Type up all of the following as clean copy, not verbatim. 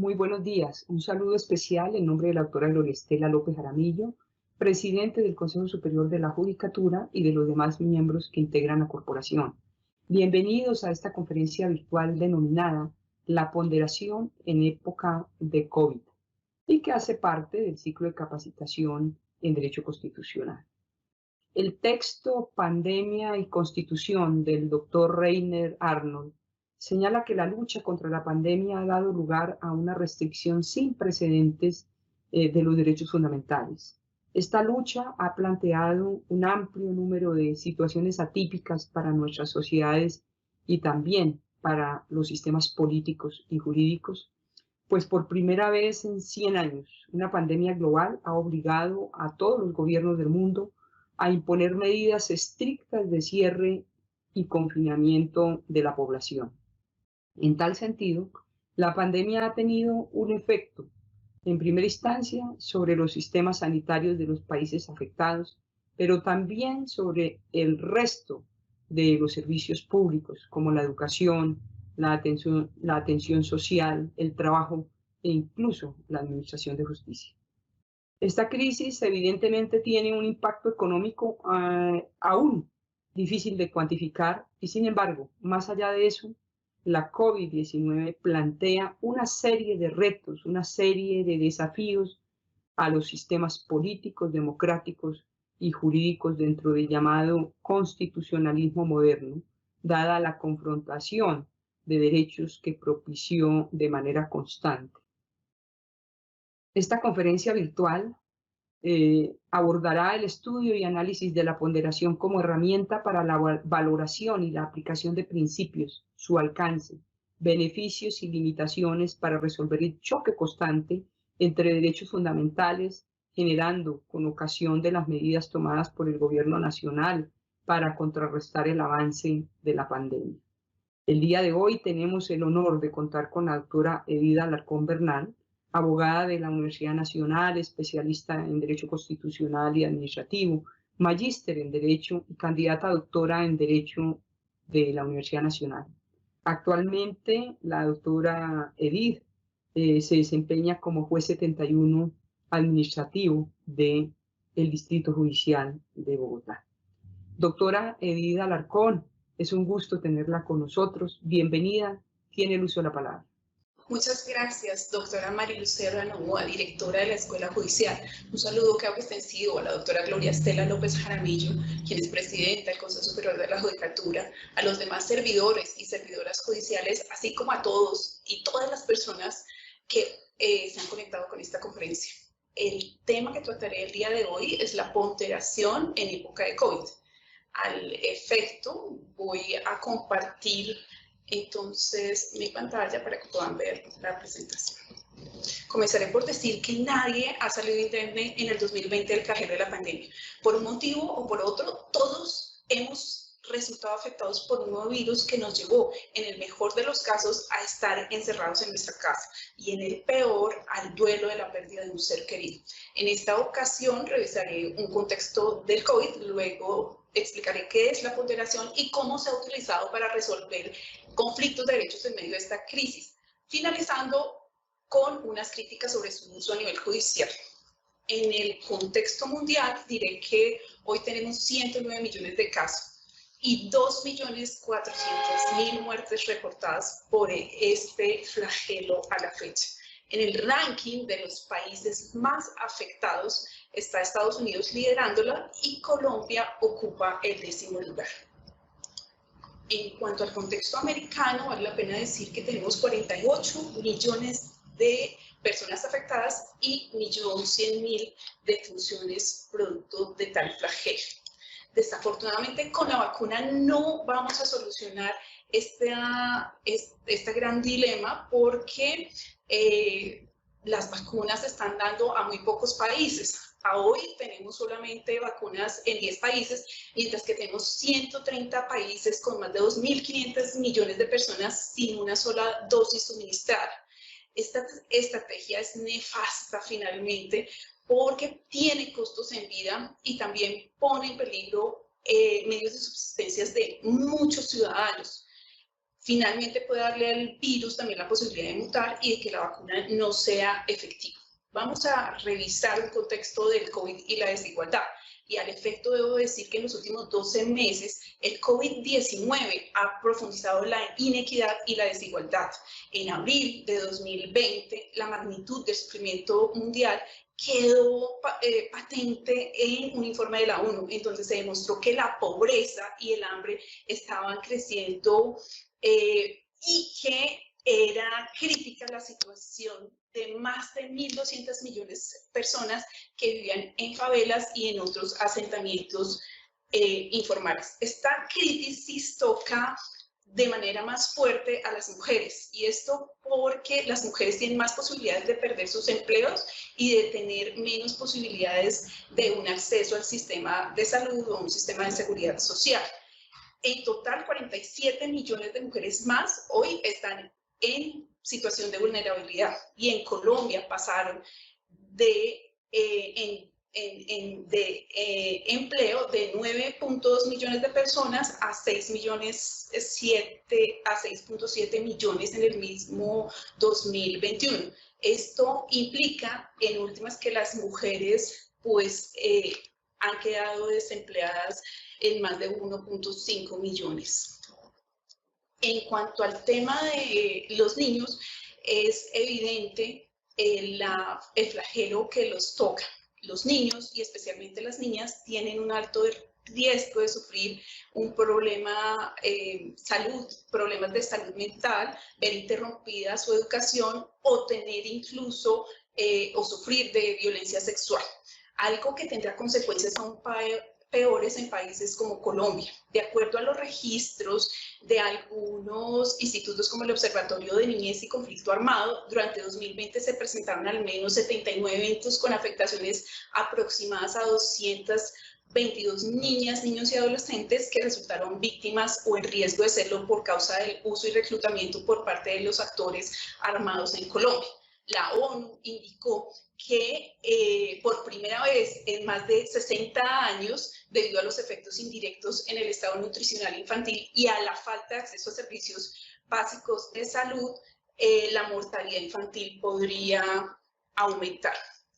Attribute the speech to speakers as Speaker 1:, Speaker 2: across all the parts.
Speaker 1: Muy buenos días. Un saludo especial en nombre de la doctora Gloria Estela López Jaramillo, presidente del Consejo Superior de la Judicatura y de los demás miembros que integran la corporación. Bienvenidos a esta conferencia virtual denominada La ponderación en época de COVID y que hace parte del ciclo de capacitación en Derecho Constitucional. El texto Pandemia y Constitución del doctor Reiner Arnold señala que la lucha contra la pandemia ha dado lugar a una restricción sin precedentes de los derechos fundamentales. Esta lucha ha planteado un amplio número de situaciones atípicas para nuestras sociedades y también para los sistemas políticos y jurídicos, pues por primera vez en 100 años, una pandemia global ha obligado a todos los gobiernos del mundo a imponer medidas estrictas de cierre y confinamiento de la población. En tal sentido, la pandemia ha tenido un efecto, en primera instancia, sobre los sistemas sanitarios de los países afectados, pero también sobre el resto de los servicios públicos, como la educación, la atención social, el trabajo e incluso la administración de justicia. Esta crisis evidentemente tiene un impacto económico aún difícil de cuantificar y, sin embargo, más allá de eso, la COVID-19 plantea una serie de retos, una serie de desafíos a los sistemas políticos, democráticos y jurídicos dentro del llamado constitucionalismo moderno, dada la confrontación de derechos que propició de manera constante. Esta conferencia virtual abordará el estudio y análisis de la ponderación como herramienta para la valoración y la aplicación de principios, su alcance, beneficios y limitaciones para resolver el choque constante entre derechos fundamentales, generando con ocasión de las medidas tomadas por el gobierno nacional para contrarrestar el avance de la pandemia. El día de hoy tenemos el honor de contar con la doctora Edith Alarcón Bernal, abogada de la Universidad Nacional, especialista en Derecho Constitucional y Administrativo, magíster en Derecho y candidata a doctora en Derecho de la Universidad Nacional. Actualmente, la doctora Edith se desempeña como juez 71 administrativo del Distrito Judicial de Bogotá. Doctora Edith Alarcón, es un gusto tenerla con nosotros. Bienvenida, tiene el uso de la palabra.
Speaker 2: Muchas gracias, doctora María Lucera Novoa, directora de la Escuela Judicial. Un saludo que hago extensivo a la doctora Gloria Estela López Jaramillo, quien es presidenta del Consejo Superior de la Judicatura, a los demás servidores y servidoras judiciales, así como a todos y todas las personas que se han conectado con esta conferencia. El tema que trataré el día de hoy es la ponderación en época de COVID. Al efecto, voy a compartir entonces mi pantalla para que puedan ver la presentación. Comenzaré por decir que nadie ha salido indemne en el 2020 del flagelo de la pandemia. Por un motivo o por otro, todos hemos resultado afectados por un nuevo virus que nos llevó, en el mejor de los casos, a estar encerrados en nuestra casa y en el peor, al duelo de la pérdida de un ser querido. En esta ocasión revisaré un contexto del COVID, luego explicaré qué es la ponderación y cómo se ha utilizado para resolver conflictos de derechos en medio de esta crisis, finalizando con unas críticas sobre su uso a nivel judicial. En el contexto mundial diré que hoy tenemos 109 millones de casos y 2.400.000 muertes reportadas por este flagelo a la fecha. En el ranking de los países más afectados está Estados Unidos liderándola y Colombia ocupa el 10º lugar. En cuanto al contexto americano, vale la pena decir que tenemos 48 millones de personas afectadas y 1.100.000 defunciones producto de tal flagelo. Desafortunadamente, con la vacuna no vamos a solucionar este gran dilema porque las vacunas se están dando a muy pocos países. A hoy tenemos solamente vacunas en 10 países, mientras que tenemos 130 países con más de 2.500 millones de personas sin una sola dosis suministrada. Esta estrategia es nefasta finalmente porque tiene costos en vida y también pone en peligro medios de subsistencia de muchos ciudadanos. finalmente puede darle al virus también la posibilidad de mutar y de que la vacuna no sea efectiva. Vamos a revisar el contexto del COVID y la desigualdad. Y al efecto debo decir que en los últimos 12 meses el COVID-19 ha profundizado la inequidad y la desigualdad. En abril de 2020, la magnitud del sufrimiento mundial quedó patente en un informe de la ONU, en donde se demostró que la pobreza y el hambre estaban creciendo y que era crítica la situación de más de 1.200 millones de personas que vivían en favelas y en otros asentamientos informales. Esta crisis toca de manera más fuerte a las mujeres, y esto porque las mujeres tienen más posibilidades de perder sus empleos y de tener menos posibilidades de un acceso al sistema de salud o a un sistema de seguridad social. En total, 47 millones de mujeres más hoy están en situación de vulnerabilidad, y en Colombia pasaron de empleo de 9.2 millones de personas a 6.7 millones en el mismo 2021. Esto implica, en últimas, que las mujeres pues han quedado desempleadas en más de 1.5 millones. En cuanto al tema de los niños, es evidente el flagelo que los toca. Los niños, y especialmente las niñas, tienen un alto riesgo de sufrir un problema problemas de salud mental, ver interrumpida su educación o tener incluso o sufrir de violencia sexual. Algo que tendrá consecuencias aún peores en países como Colombia. De acuerdo a los registros de algunos institutos como el Observatorio de Niñez y Conflicto Armado, durante 2020 se presentaron al menos 79 eventos con afectaciones aproximadas a 222 niñas, niños y adolescentes que resultaron víctimas o en riesgo de serlo por causa del uso y reclutamiento por parte de los actores armados en Colombia. La ONU indicó que por primera vez en más de 60 años, debido a los efectos indirectos en el estado nutricional infantil y a la falta de acceso a servicios básicos de salud, la mortalidad infantil podría aumentar.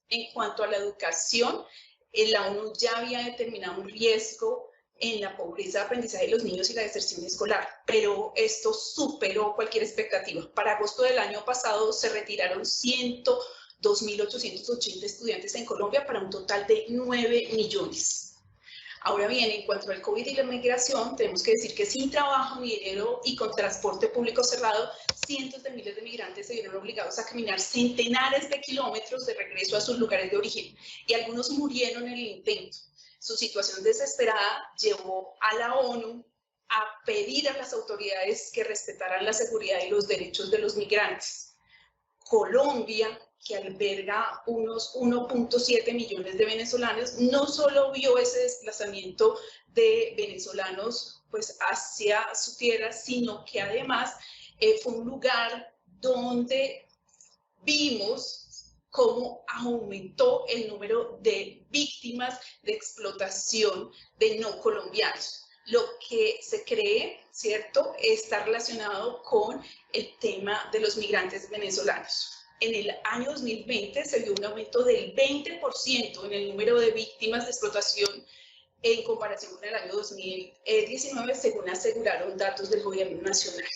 Speaker 2: En cuanto a la educación, la ONU ya había determinado un riesgo en la pobreza de aprendizaje de los niños y la deserción escolar, pero esto superó cualquier expectativa. Para agosto del año pasado se retiraron 102.880 estudiantes en Colombia para un total de 9 millones. Ahora bien, en cuanto al COVID y la migración, tenemos que decir que sin trabajo ni dinero y con transporte público cerrado, cientos de miles de migrantes se vieron obligados a caminar centenares de kilómetros de regreso a sus lugares de origen, y algunos murieron en el intento. Su situación desesperada llevó a la ONU a pedir a las autoridades que respetaran la seguridad y los derechos de los migrantes. Colombia, que alberga unos 1.7 millones de venezolanos, no solo vio ese desplazamiento de venezolanos pues, hacia su tierra, sino que además fue un lugar donde vimos cómo aumentó el número de víctimas de explotación de no colombianos. Lo que se cree, ¿cierto?, está relacionado con el tema de los migrantes venezolanos. En el año 2020 se vio un aumento del 20% en el número de víctimas de explotación en comparación con el año 2019, según aseguraron datos del Gobierno Nacional.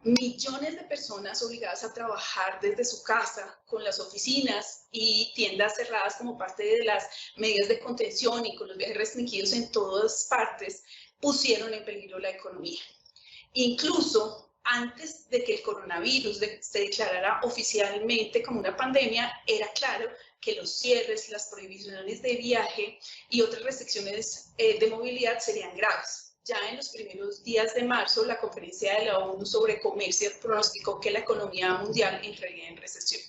Speaker 2: Millones de personas obligadas a trabajar desde su casa, con las oficinas y tiendas cerradas como parte de las medidas de contención y con los viajes restringidos en todas partes, pusieron en peligro la economía. Incluso antes de que el coronavirus se declarara oficialmente como una pandemia, era claro que los cierres, las prohibiciones de viaje y otras restricciones de movilidad serían graves. Ya en los primeros días de marzo, la conferencia de la ONU sobre comercio pronosticó que la economía mundial entraría en recesión.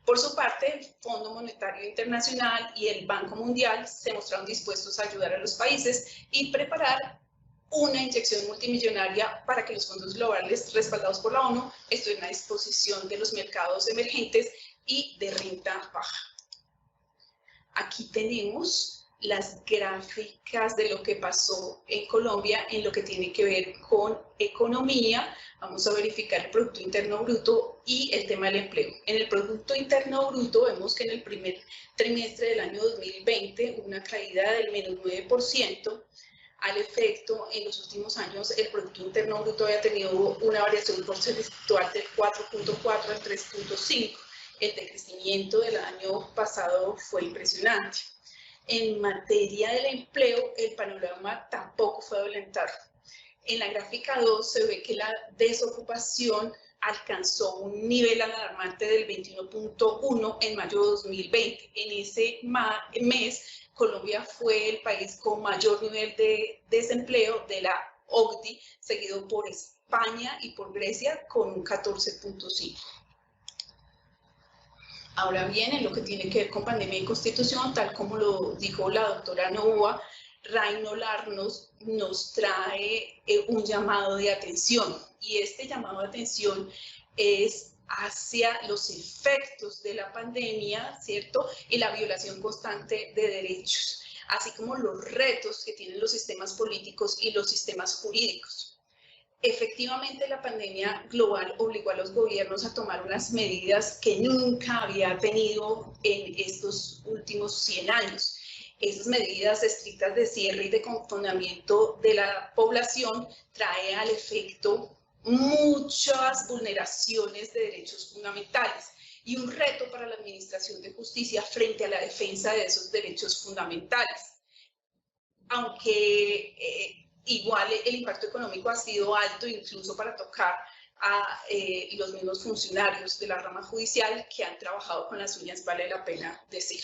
Speaker 2: Por su parte, el Fondo Monetario Internacional y el Banco Mundial se mostraron dispuestos a ayudar a los países y preparar una inyección multimillonaria para que los fondos globales respaldados por la ONU estén a disposición de los mercados emergentes y de renta baja. Aquí tenemos las gráficas de lo que pasó en Colombia en lo que tiene que ver con economía Vamos a verificar el Producto Interno Bruto y el tema del empleo. En el Producto Interno Bruto vemos que en el primer trimestre del año 2020 hubo una caída del menos 9%. Al efecto, en los últimos años el Producto Interno Bruto había tenido una variación porcentual del 4.4 al 3.5. El decrecimiento del año pasado fue impresionante. En materia del empleo, el panorama tampoco fue alentador. En la gráfica 2 se ve que la desocupación alcanzó un nivel alarmante del 21.1 en mayo de 2020. En ese mes, Colombia fue el país con mayor nivel de desempleo de la OCDE, seguido por España y por Grecia con un 14.5. Ahora bien, en lo que tiene que ver con pandemia y constitución, tal como lo dijo la doctora Novoa, Reino Larnos nos trae un llamado de atención, y este llamado de atención es hacia los efectos de la pandemia, ¿cierto? Y la violación constante de derechos, así como los retos que tienen los sistemas políticos y los sistemas jurídicos. Efectivamente, la pandemia global obligó a los gobiernos a tomar unas medidas que nunca había tenido en estos últimos 100 años. Esas medidas estrictas de cierre y de confinamiento de la población trae al efecto muchas vulneraciones de derechos fundamentales y un reto para la administración de justicia frente a la defensa de esos derechos fundamentales. Aunque igual el impacto económico ha sido alto, incluso para tocar a los mismos funcionarios de la rama judicial que han trabajado con las uñas, vale la pena decir.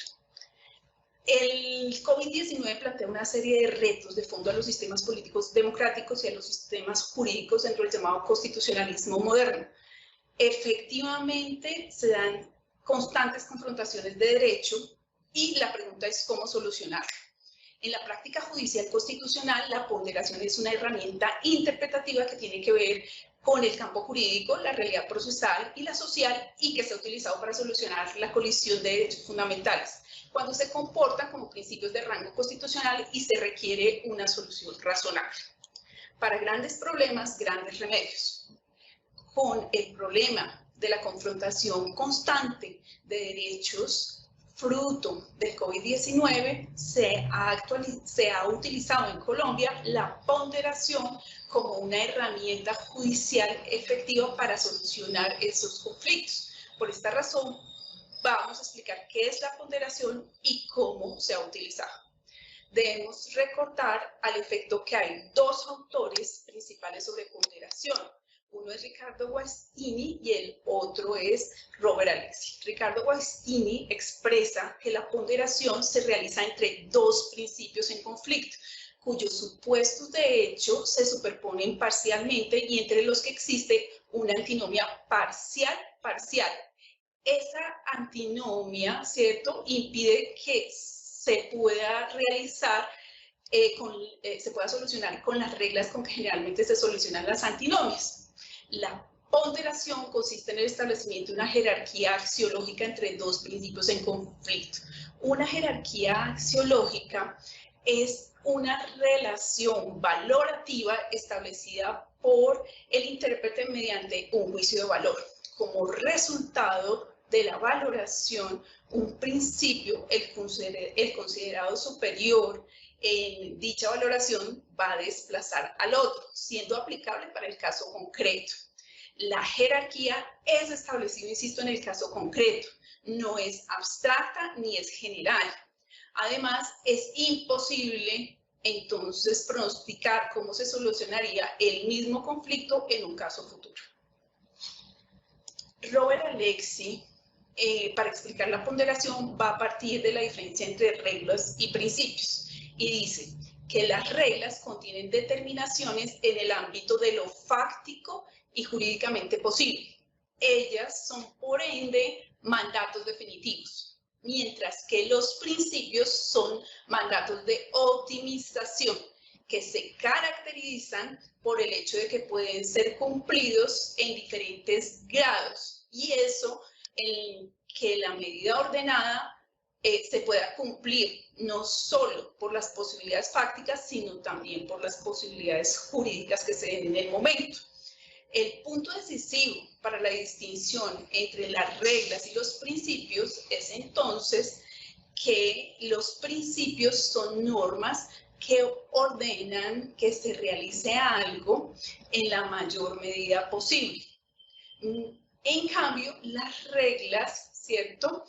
Speaker 2: El COVID-19 plantea una serie de retos de fondo a los sistemas políticos democráticos y a los sistemas jurídicos dentro del llamado constitucionalismo moderno. Efectivamente, se dan constantes confrontaciones de derecho y la pregunta es cómo solucionarlo. En la práctica judicial constitucional, la ponderación es una herramienta interpretativa que tiene que ver con el campo jurídico, la realidad procesal y la social, y que se ha utilizado para solucionar la colisión de derechos fundamentales, cuando se comportan como principios de rango constitucional y se requiere una solución razonable. Para grandes problemas, grandes remedios. Con el problema de la confrontación constante de derechos fruto del COVID-19, se ha utilizado en Colombia la ponderación como una herramienta judicial efectiva para solucionar esos conflictos. Por esta razón, vamos a explicar qué es la ponderación y cómo se ha utilizado. Debemos recordar al efecto que hay dos autores principales sobre ponderación. Uno es Ricardo Guastini y el otro es Robert Alexi. Ricardo Guastini expresa que la ponderación se realiza entre dos principios en conflicto, cuyos supuestos de hecho se superponen parcialmente y entre los que existe una antinomia parcial. Esa antinomia, ¿cierto?, impide que se pueda realizar, se pueda solucionar con las reglas con que generalmente se solucionan las antinomias. La ponderación consiste en el establecimiento de una jerarquía axiológica entre dos principios en conflicto. Una jerarquía axiológica es una relación valorativa establecida por el intérprete mediante un juicio de valor. Como resultado de la valoración, un principio, el considerado superior en dicha valoración, va a desplazar al otro, siendo aplicable para el caso concreto. La jerarquía es establecida, insisto, en el caso concreto, no es abstracta ni es general. Además, es imposible entonces pronosticar cómo se solucionaría el mismo conflicto en un caso futuro. Robert Alexi, para explicar la ponderación, va a partir de la diferencia entre reglas y principios y dice que las reglas contienen determinaciones en el ámbito de lo fáctico y jurídicamente posible. Ellas son, por ende, mandatos definitivos, mientras que los principios son mandatos de optimización, que se caracterizan por el hecho de que pueden ser cumplidos en diferentes grados, y eso en que la medida ordenada se pueda cumplir no solo por las posibilidades fácticas, sino también por las posibilidades jurídicas que se den en el momento. El punto decisivo para la distinción entre las reglas y los principios es entonces que los principios son normas que ordenan que se realice algo en la mayor medida posible. En cambio, las reglas, ¿cierto?,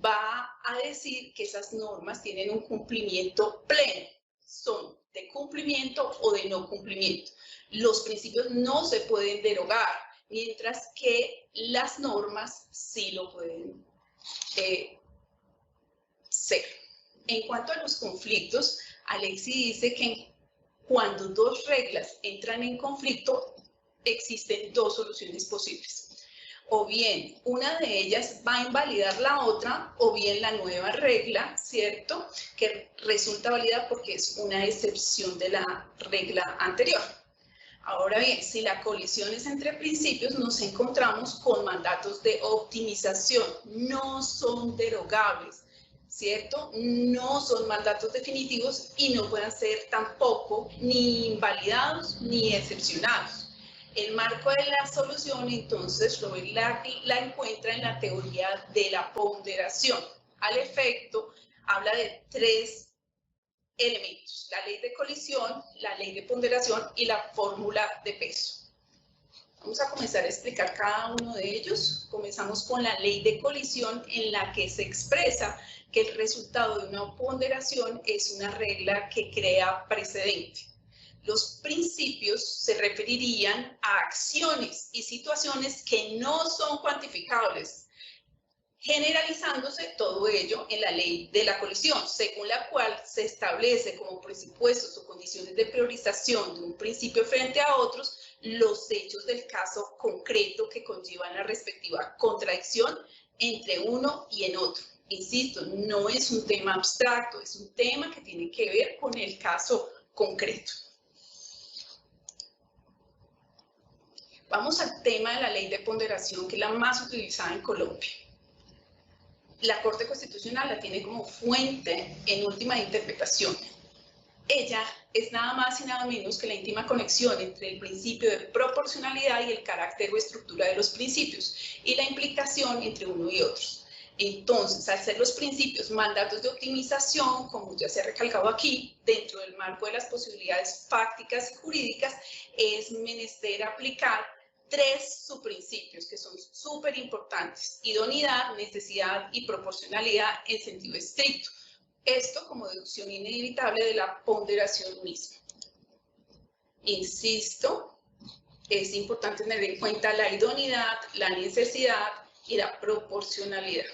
Speaker 2: va a decir que esas normas tienen un cumplimiento pleno, son de cumplimiento o de no cumplimiento. Los principios no se pueden derogar, mientras que las normas sí lo pueden ser. En cuanto a los conflictos, Alexis dice que cuando dos reglas entran en conflicto, existen dos soluciones posibles. O bien una de ellas va a invalidar la otra, o bien la nueva regla, ¿cierto?, que resulta válida porque es una excepción de la regla anterior. Ahora bien, si la colisión es entre principios, nos encontramos con mandatos de optimización. No son derogables, ¿cierto? No son mandatos definitivos y no pueden ser tampoco ni invalidados ni excepcionados. El marco de la solución, entonces, Robert la encuentra en la teoría de la ponderación. Al efecto, habla de tres elementos: la ley de colisión, la ley de ponderación y la fórmula de peso. Vamos a comenzar a explicar cada uno de ellos. Comenzamos con la ley de colisión, en la que se expresa que el resultado de una ponderación es una regla que crea precedente. Los principios se referirían a acciones y situaciones que no son cuantificables, generalizándose todo ello en la ley de la colisión, según la cual se establece como presupuestos o condiciones de priorización de un principio frente a otros los hechos del caso concreto que conllevan la respectiva contradicción entre uno y en otro. Insisto, no es un tema abstracto, es un tema que tiene que ver con el caso concreto. Vamos al tema de la ley de ponderación, que es la más utilizada en Colombia. La Corte Constitucional la tiene como fuente en última interpretación. Ella es nada más y nada menos que la íntima conexión entre el principio de proporcionalidad y el carácter o estructura de los principios, y la implicación entre uno y otros. Entonces, al ser los principios mandatos de optimización, como ya se ha recalcado aquí, dentro del marco de las posibilidades fácticas y jurídicas, es menester aplicar tres subprincipios que son súper importantes: idoneidad, necesidad y proporcionalidad en sentido estricto. Esto como deducción inevitable de la ponderación misma. Insisto, es importante tener en cuenta la idoneidad, la necesidad y la proporcionalidad.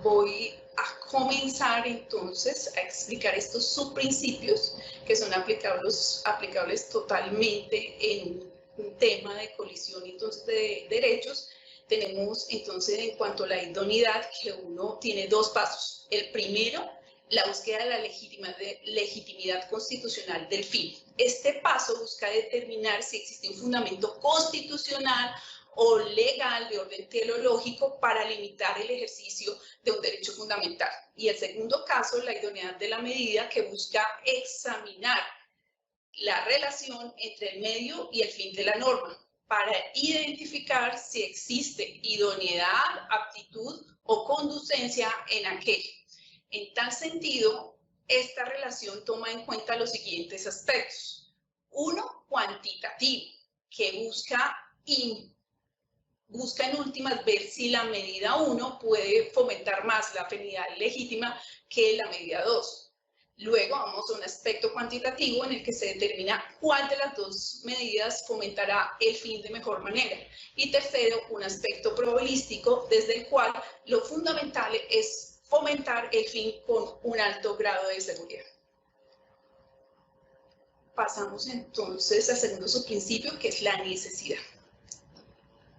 Speaker 2: Voy a comenzar entonces a explicar estos subprincipios que son aplicables totalmente en un tema de colisión entonces de derechos. Tenemos entonces, en cuanto a la idoneidad, que uno tiene dos pasos. El primero, la búsqueda de la legitimidad constitucional del fin. Este paso busca determinar si existe un fundamento constitucional o legal de orden teleológico para limitar el ejercicio de un derecho fundamental. Y el segundo caso, la idoneidad de la medida, que busca examinar la relación entre el medio y el fin de la norma, para identificar si existe idoneidad, aptitud o conducencia en aquello. En tal sentido, esta relación toma en cuenta los siguientes aspectos. Uno, cuantitativo, que busca en últimas ver si la medida 1 puede fomentar más la afinidad legítima que la medida 2. Luego vamos a un aspecto cuantitativo en el que se determina cuál de las dos medidas fomentará el fin de mejor manera. Y tercero, un aspecto probabilístico, desde el cual lo fundamental es fomentar el fin con un alto grado de seguridad. Pasamos entonces al segundo subprincipio, que es la necesidad.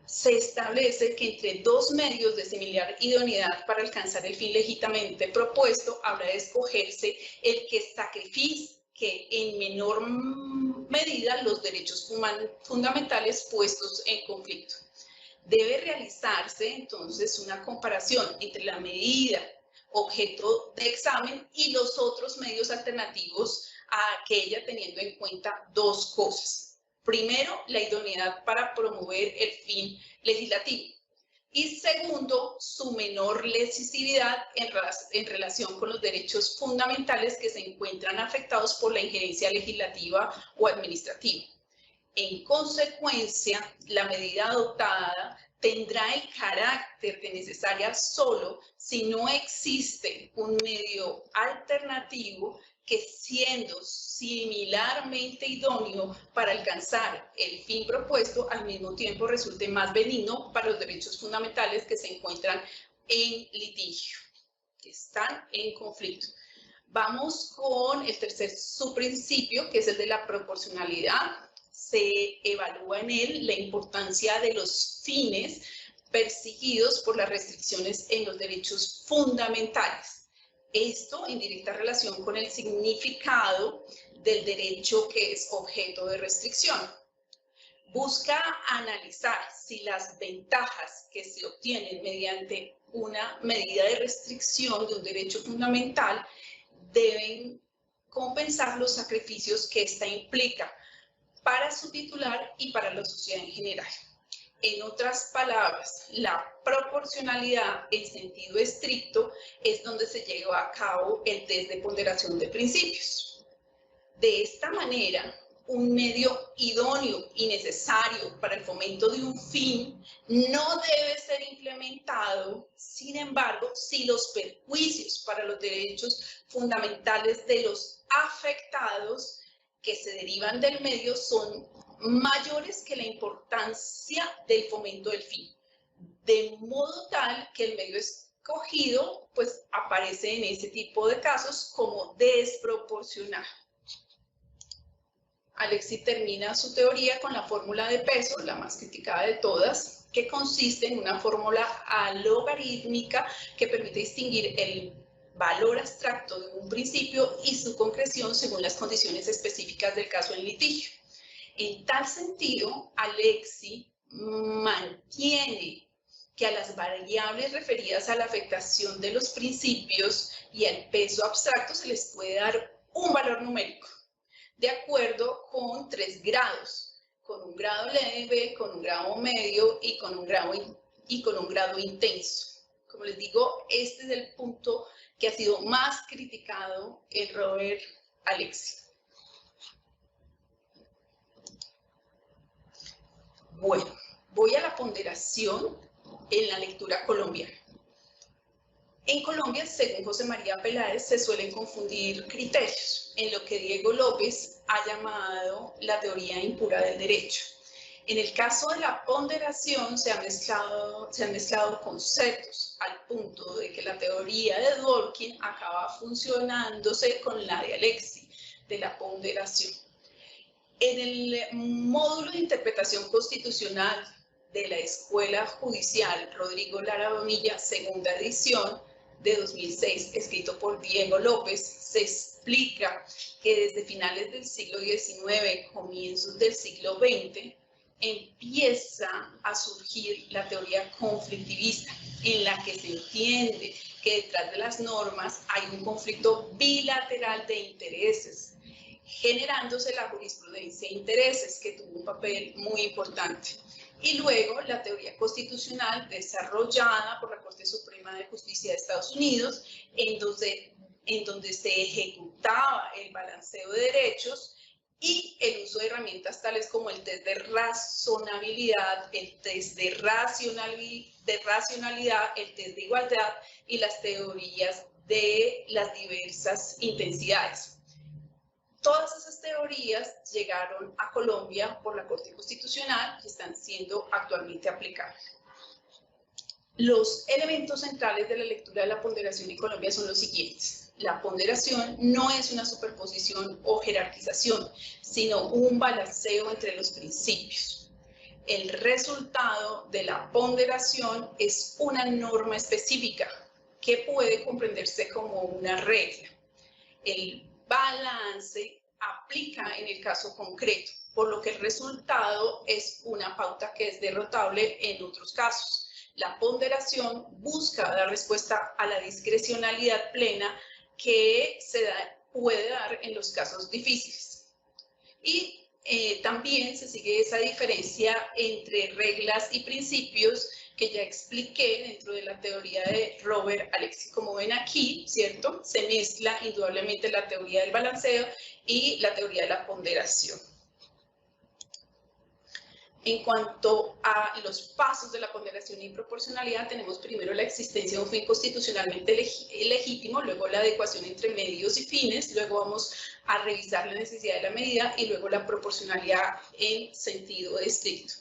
Speaker 2: Se establece que entre dos medios de similar idoneidad para alcanzar el fin legítimamente propuesto, habrá de escogerse el que sacrifique en menor medida los derechos fundamentales puestos en conflicto. Debe realizarse entonces una comparación entre la medida objeto de examen y los otros medios alternativos a aquella teniendo en cuenta dos cosas. Primero, la idoneidad para promover el fin legislativo. Y segundo, su menor lesividad en relación con los derechos fundamentales que se encuentran afectados por la injerencia legislativa o administrativa. En consecuencia, la medida adoptada tendrá el carácter de necesaria solo si no existe un medio alternativo que, siendo similarmente idóneo para alcanzar el fin propuesto, al mismo tiempo resulte más benigno para los derechos fundamentales que se encuentran en litigio, que están en conflicto. Vamos con el tercer subprincipio, que es el de la proporcionalidad. Se evalúa en él la importancia de los fines perseguidos por las restricciones en los derechos fundamentales. Esto en directa relación con el significado del derecho que es objeto de restricción. Busca analizar si las ventajas que se obtienen mediante una medida de restricción de un derecho fundamental deben compensar los sacrificios que ésta implica para su titular y para la sociedad en general. En otras palabras, la proporcionalidad en sentido estricto es donde se lleva a cabo el test de ponderación de principios. De esta manera, un medio idóneo y necesario para el fomento de un fin no debe ser implementado, sin embargo, si los perjuicios para los derechos fundamentales de los afectados que se derivan del medio son mayores que la importancia del fomento del fin, de modo tal que el medio escogido pues aparece en ese tipo de casos como desproporcional. Alexis termina su teoría con la fórmula de peso, la más criticada de todas, que consiste en una fórmula logarítmica que permite distinguir el valor abstracto de un principio y su concreción según las condiciones específicas del caso en litigio. En tal sentido, Alexis mantiene que a las variables referidas a la afectación de los principios y al peso abstracto se les puede dar un valor numérico, de acuerdo con 3 grados, con un grado leve, con un grado medio y con un grado intenso. Como les digo, este es el punto que ha sido más criticado en Robert Alexis. Bueno, voy a la ponderación en la lectura colombiana. En Colombia, según José María Peláez, se suelen confundir criterios en lo que Diego López ha llamado la teoría impura del derecho. En el caso de la ponderación se han mezclado conceptos al punto de que la teoría de Dworkin acaba funcionándose con la de Alexis de la ponderación. En el módulo de interpretación constitucional de la Escuela Judicial Rodrigo Lara Bonilla, segunda edición de 2006, escrito por Diego López, se explica que desde finales del siglo XIX, comienzos del siglo XX, empieza a surgir la teoría conflictivista, en la que se entiende que detrás de las normas hay un conflicto bilateral de intereses, generándose la jurisprudencia de intereses, que tuvo un papel muy importante. Y luego la teoría constitucional desarrollada por la Corte Suprema de Justicia de Estados Unidos, en donde se ejecutaba el balanceo de derechos y el uso de herramientas tales como el test de razonabilidad, el test de racionalidad, el test de igualdad y las teorías de las diversas intensidades. Todas esas teorías llegaron a Colombia por la Corte Constitucional y están siendo actualmente aplicables. Los elementos centrales de la lectura de la ponderación en Colombia son los siguientes. La ponderación no es una superposición o jerarquización, sino un balanceo entre los principios. El resultado de la ponderación es una norma específica que puede comprenderse como una regla. El balance aplica en el caso concreto, por lo que el resultado es una pauta que es derrotable en otros casos. La ponderación busca dar respuesta a la discrecionalidad plena que puede dar en los casos difíciles. Y también se sigue esa diferencia entre reglas y principios que ya expliqué dentro de la teoría de Robert Alexy. Como ven aquí, ¿cierto? Se mezcla indudablemente la teoría del balanceo y la teoría de la ponderación. En cuanto a los pasos de la ponderación y proporcionalidad, tenemos primero la existencia de un fin constitucionalmente legítimo, luego la adecuación entre medios y fines, luego vamos a revisar la necesidad de la medida y luego la proporcionalidad en sentido estricto.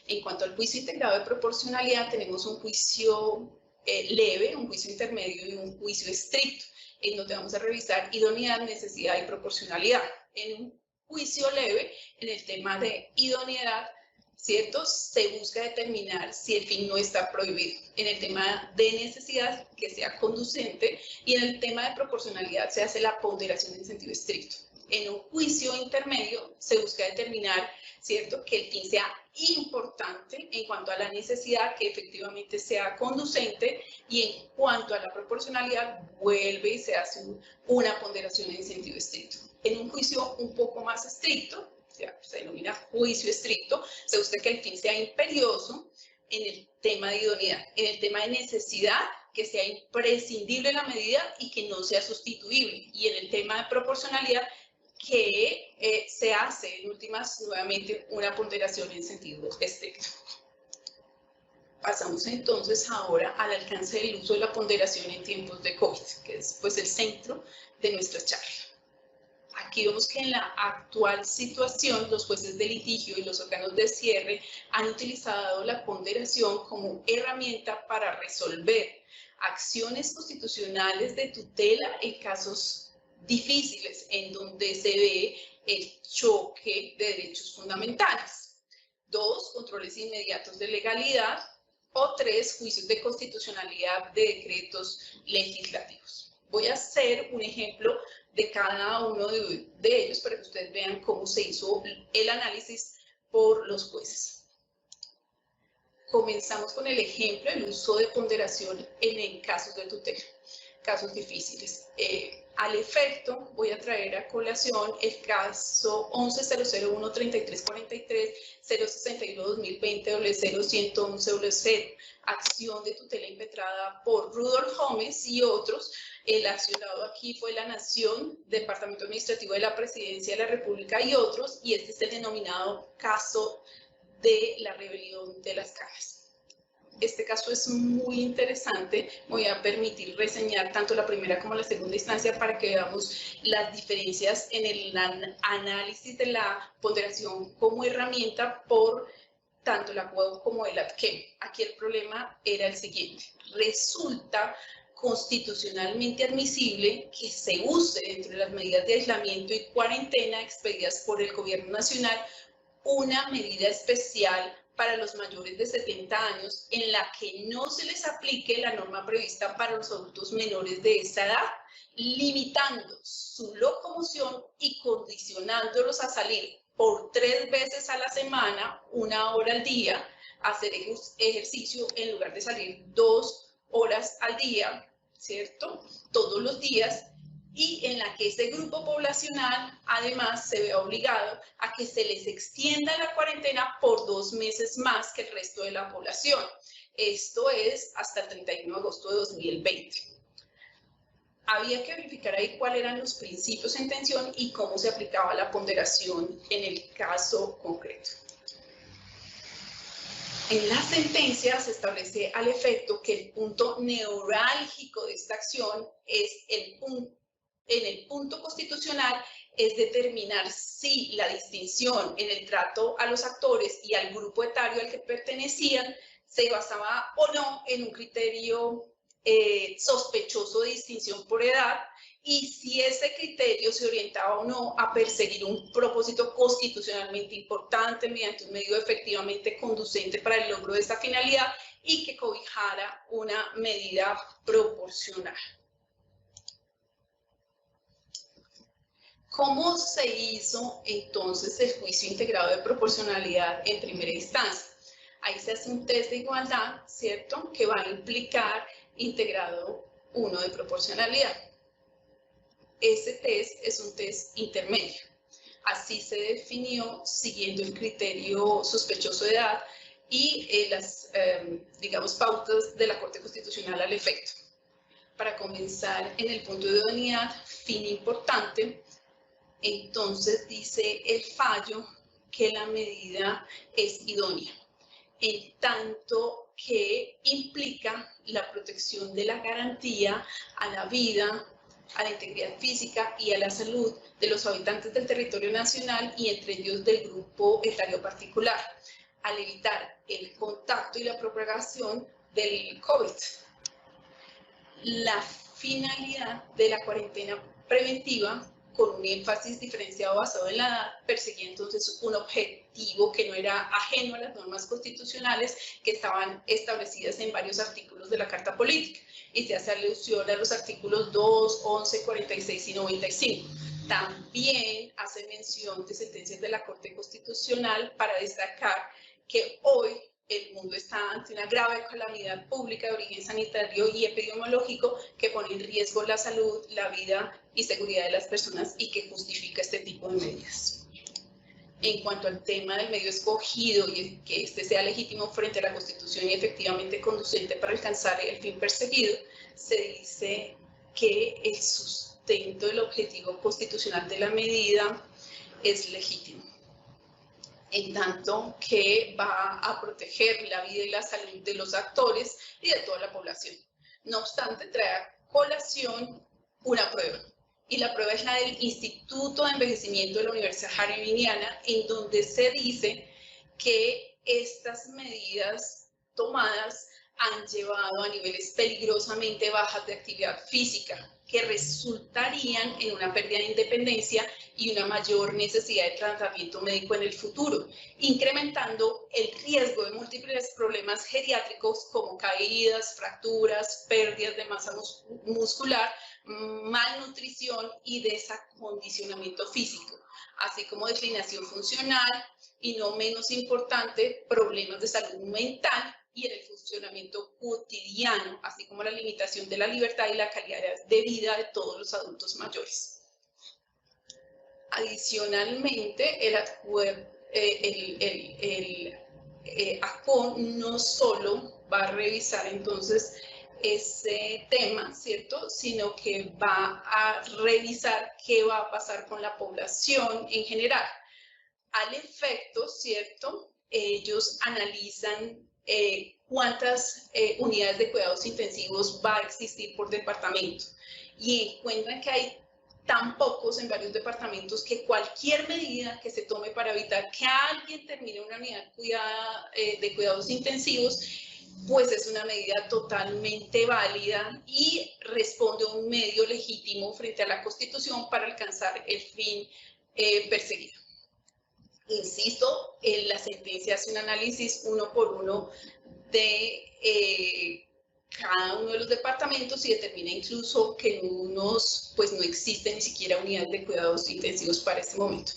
Speaker 2: En cuanto al juicio integrado de proporcionalidad, tenemos un juicio leve, un juicio intermedio y un juicio estricto, en donde vamos a revisar idoneidad, necesidad y proporcionalidad. En un juicio leve, en el tema de idoneidad, ¿cierto? Se busca determinar si el fin no está prohibido. En el tema de necesidad, que sea conducente, y en el tema de proporcionalidad se hace la ponderación en sentido estricto. En un juicio intermedio se busca determinar, ¿cierto?, que el fin sea importante en cuanto a la necesidad, que efectivamente sea conducente, y en cuanto a la proporcionalidad vuelve y se hace una ponderación en sentido estricto. En un juicio un poco más estricto, se denomina juicio estricto, se busca que el fin sea imperioso en el tema de idoneidad. En el tema de necesidad, que sea imprescindible la medida y que no sea sustituible. Y en el tema de proporcionalidad, que se hace en últimas nuevamente una ponderación en sentido estricto. Pasamos entonces ahora al alcance del uso de la ponderación en tiempos de COVID, que es pues el centro de nuestra charla. Aquí vemos que en la actual situación los jueces de litigio y los órganos de cierre han utilizado la ponderación como herramienta para resolver acciones constitucionales de tutela en casos difíciles, en donde se ve el choque de derechos fundamentales. 2, controles inmediatos de legalidad. O 3, juicios de constitucionalidad de decretos legislativos. Voy a hacer un ejemplo de cada uno de ellos para que ustedes vean cómo se hizo el análisis por los jueces. Comenzamos con el ejemplo del uso de ponderación en casos de tutela, casos difíciles. Al efecto, voy a traer a colación el caso 11-001-3343-062-2020-00111-0, acción de tutela impetrada por Rudolf Gómez y otros. El accionado aquí fue la Nación, Departamento Administrativo de la Presidencia de la República y otros, y este es el denominado caso de la rebelión de las cajas. Este caso es muy interesante. Voy a permitir reseñar tanto la primera como la segunda instancia para que veamos las diferencias en el análisis de la ponderación como herramienta por tanto la CUEU como el ADQUEM. Aquí el problema era el siguiente. Resulta constitucionalmente admisible que se use dentro de las medidas de aislamiento y cuarentena expedidas por el Gobierno Nacional una medida especial para los mayores de 70 años en la que no se les aplique la norma prevista para los adultos menores de esa edad, limitando su locomoción y condicionándolos a salir por 3 veces a la semana, 1 hora al día, a hacer ejercicio en lugar de salir 2 horas al día, ¿cierto? Todos los días, y en la que ese grupo poblacional además se ve obligado a que se les extienda la cuarentena por 2 meses más que el resto de la población. Esto es hasta el 31 de agosto de 2020. Había que verificar ahí cuáles eran los principios en tensión y cómo se aplicaba la ponderación en el caso concreto. En la sentencia se establece al efecto que el punto neurálgico de esta acción es en el punto constitucional es determinar si la distinción en el trato a los actores y al grupo etario al que pertenecían se basaba o no en un criterio sospechoso de distinción por edad, y si ese criterio se orientaba o no a perseguir un propósito constitucionalmente importante mediante un medio efectivamente conducente para el logro de esta finalidad y que cobijara una medida proporcional. ¿Cómo se hizo entonces el juicio integrado de proporcionalidad en primera instancia? Ahí se hace un test de igualdad, ¿cierto?, que va a implicar integrado 1 de proporcionalidad. ese test es un test intermedio. Así se definió siguiendo el criterio sospechoso de edad y las, digamos, pautas de la Corte Constitucional al efecto. Para comenzar en el punto de idoneidad, fin importante, entonces dice el fallo que la medida es idónea, en tanto que implica la protección de la garantía a la vida, a la integridad física y a la salud de los habitantes del territorio nacional y entre ellos del grupo etario particular, al evitar el contacto y la propagación del COVID. La finalidad de la cuarentena preventiva, con un énfasis diferenciado basado en la edad, perseguía entonces un objetivo que no era ajeno a las normas constitucionales que estaban establecidas en varios artículos de la Carta Política, y se hace alusión a los artículos 2, 11, 46 y 95. También hace mención de sentencias de la Corte Constitucional para destacar que hoy el mundo está ante una grave calamidad pública de origen sanitario y epidemiológico que pone en riesgo la salud, la vida y seguridad de las personas y que justifica este tipo de medidas. En cuanto al tema del medio escogido y que este sea legítimo frente a la Constitución y efectivamente conducente para alcanzar el fin perseguido, se dice que el sustento del objetivo constitucional de la medida es legítimo, en tanto que va a proteger la vida y la salud de los actores y de toda la población. No obstante, trae a colación una prueba, y la prueba es la del Instituto de Envejecimiento de la Universidad Javeriana, en donde se dice que estas medidas tomadas han llevado a niveles peligrosamente bajas de actividad física, que resultarían en una pérdida de independencia y una mayor necesidad de tratamiento médico en el futuro, incrementando el riesgo de múltiples problemas geriátricos como caídas, fracturas, pérdidas de masa muscular, malnutrición y desacondicionamiento físico, así como declinación funcional y, no menos importante, problemas de salud mental y en el funcionamiento cotidiano, así como la limitación de la libertad y la calidad de vida de todos los adultos mayores. Adicionalmente, el ACON no solo va a revisar entonces ese tema, ¿cierto?, sino que va a revisar qué va a pasar con la población en general. Al efecto, ¿cierto?, ellos analizan cuántas unidades de cuidados intensivos va a existir por departamento y encuentran que hay tan pocos en varios departamentos que cualquier medida que se tome para evitar que alguien termine una unidad de cuidados intensivos, pues es una medida totalmente válida y responde a un medio legítimo frente a la Constitución para alcanzar el fin perseguido. Insisto, la sentencia hace un análisis uno por uno de cada uno de los departamentos y determina incluso que en unos pues no existe ni siquiera unidad de cuidados intensivos para este momento.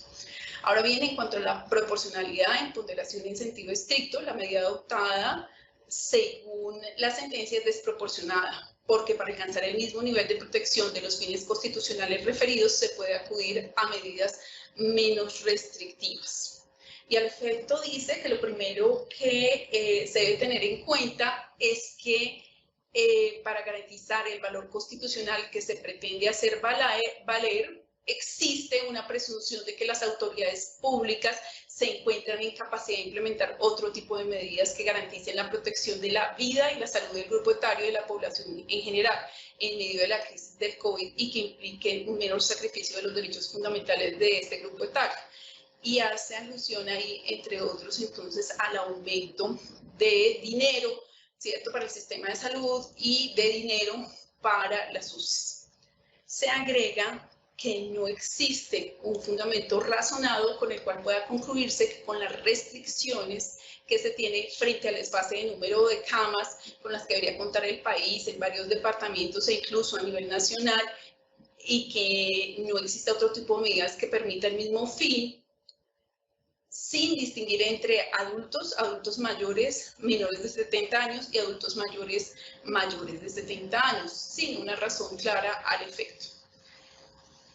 Speaker 2: Ahora bien, en cuanto a la proporcionalidad en ponderación de incentivo estricto, la medida adoptada según la sentencia es desproporcionada, porque para alcanzar el mismo nivel de protección de los fines constitucionales referidos se puede acudir a medidas menos restrictivas. Y al efecto dice que lo primero que se debe tener en cuenta es que para garantizar el valor constitucional que se pretende hacer valer, existe una presunción de que las autoridades públicas se encuentran en capacidad de implementar otro tipo de medidas que garanticen la protección de la vida y la salud del grupo etario de la población en general en medio de la crisis del COVID y que impliquen un menor sacrificio de los derechos fundamentales de este grupo etario. Y hace alusión ahí, entre otros, entonces, al aumento de dinero, ¿cierto?, para el sistema de salud y de dinero para las UCIs. Se agrega que no existe un fundamento razonado con el cual pueda concluirse que con las restricciones que se tiene frente al desfase de número de camas con las que debería contar el país en varios departamentos e incluso a nivel nacional, y que no existe otro tipo de medidas que permita el mismo fin, sin distinguir entre adultos mayores menores de 70 años y adultos mayores de 70 años, sin una razón clara al efecto.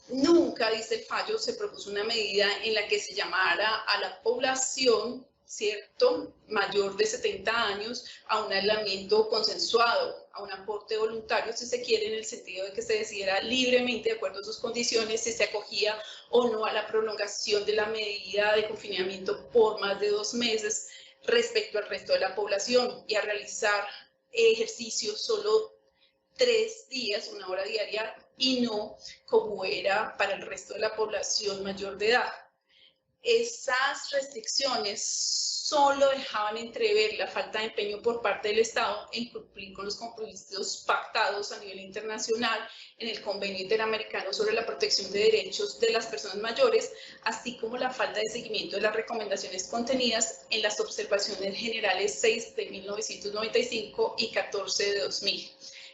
Speaker 2: Nunca, dice el fallo, se propuso una medida en la que se llamara a la población, ¿cierto?, mayor de 70 años a un aislamiento consensuado, a un aporte voluntario, si se quiere, en el sentido de que se decidiera libremente, de acuerdo a sus condiciones, si se acogía o no a la prolongación de la medida de confinamiento por más de 2 meses respecto al resto de la población, y a realizar ejercicio solo 3 días, 1 hora diaria, y no como era para el resto de la población mayor de edad. Esas restricciones solo dejaban entrever la falta de empeño por parte del Estado en cumplir con los compromisos pactados a nivel internacional en el Convenio Interamericano sobre la Protección de Derechos de las Personas Mayores, así como la falta de seguimiento de las recomendaciones contenidas en las Observaciones Generales 6 de 1995 y 14 de 2000.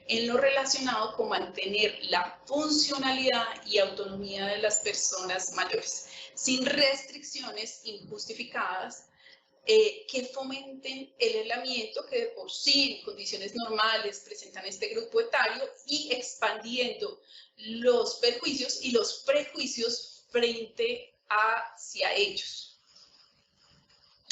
Speaker 2: En lo relacionado con mantener la funcionalidad y autonomía de las personas mayores, sin restricciones injustificadas que fomenten el aislamiento que de por sí en condiciones normales presentan este grupo etario, y expandiendo los perjuicios y los prejuicios frente hacia ellos.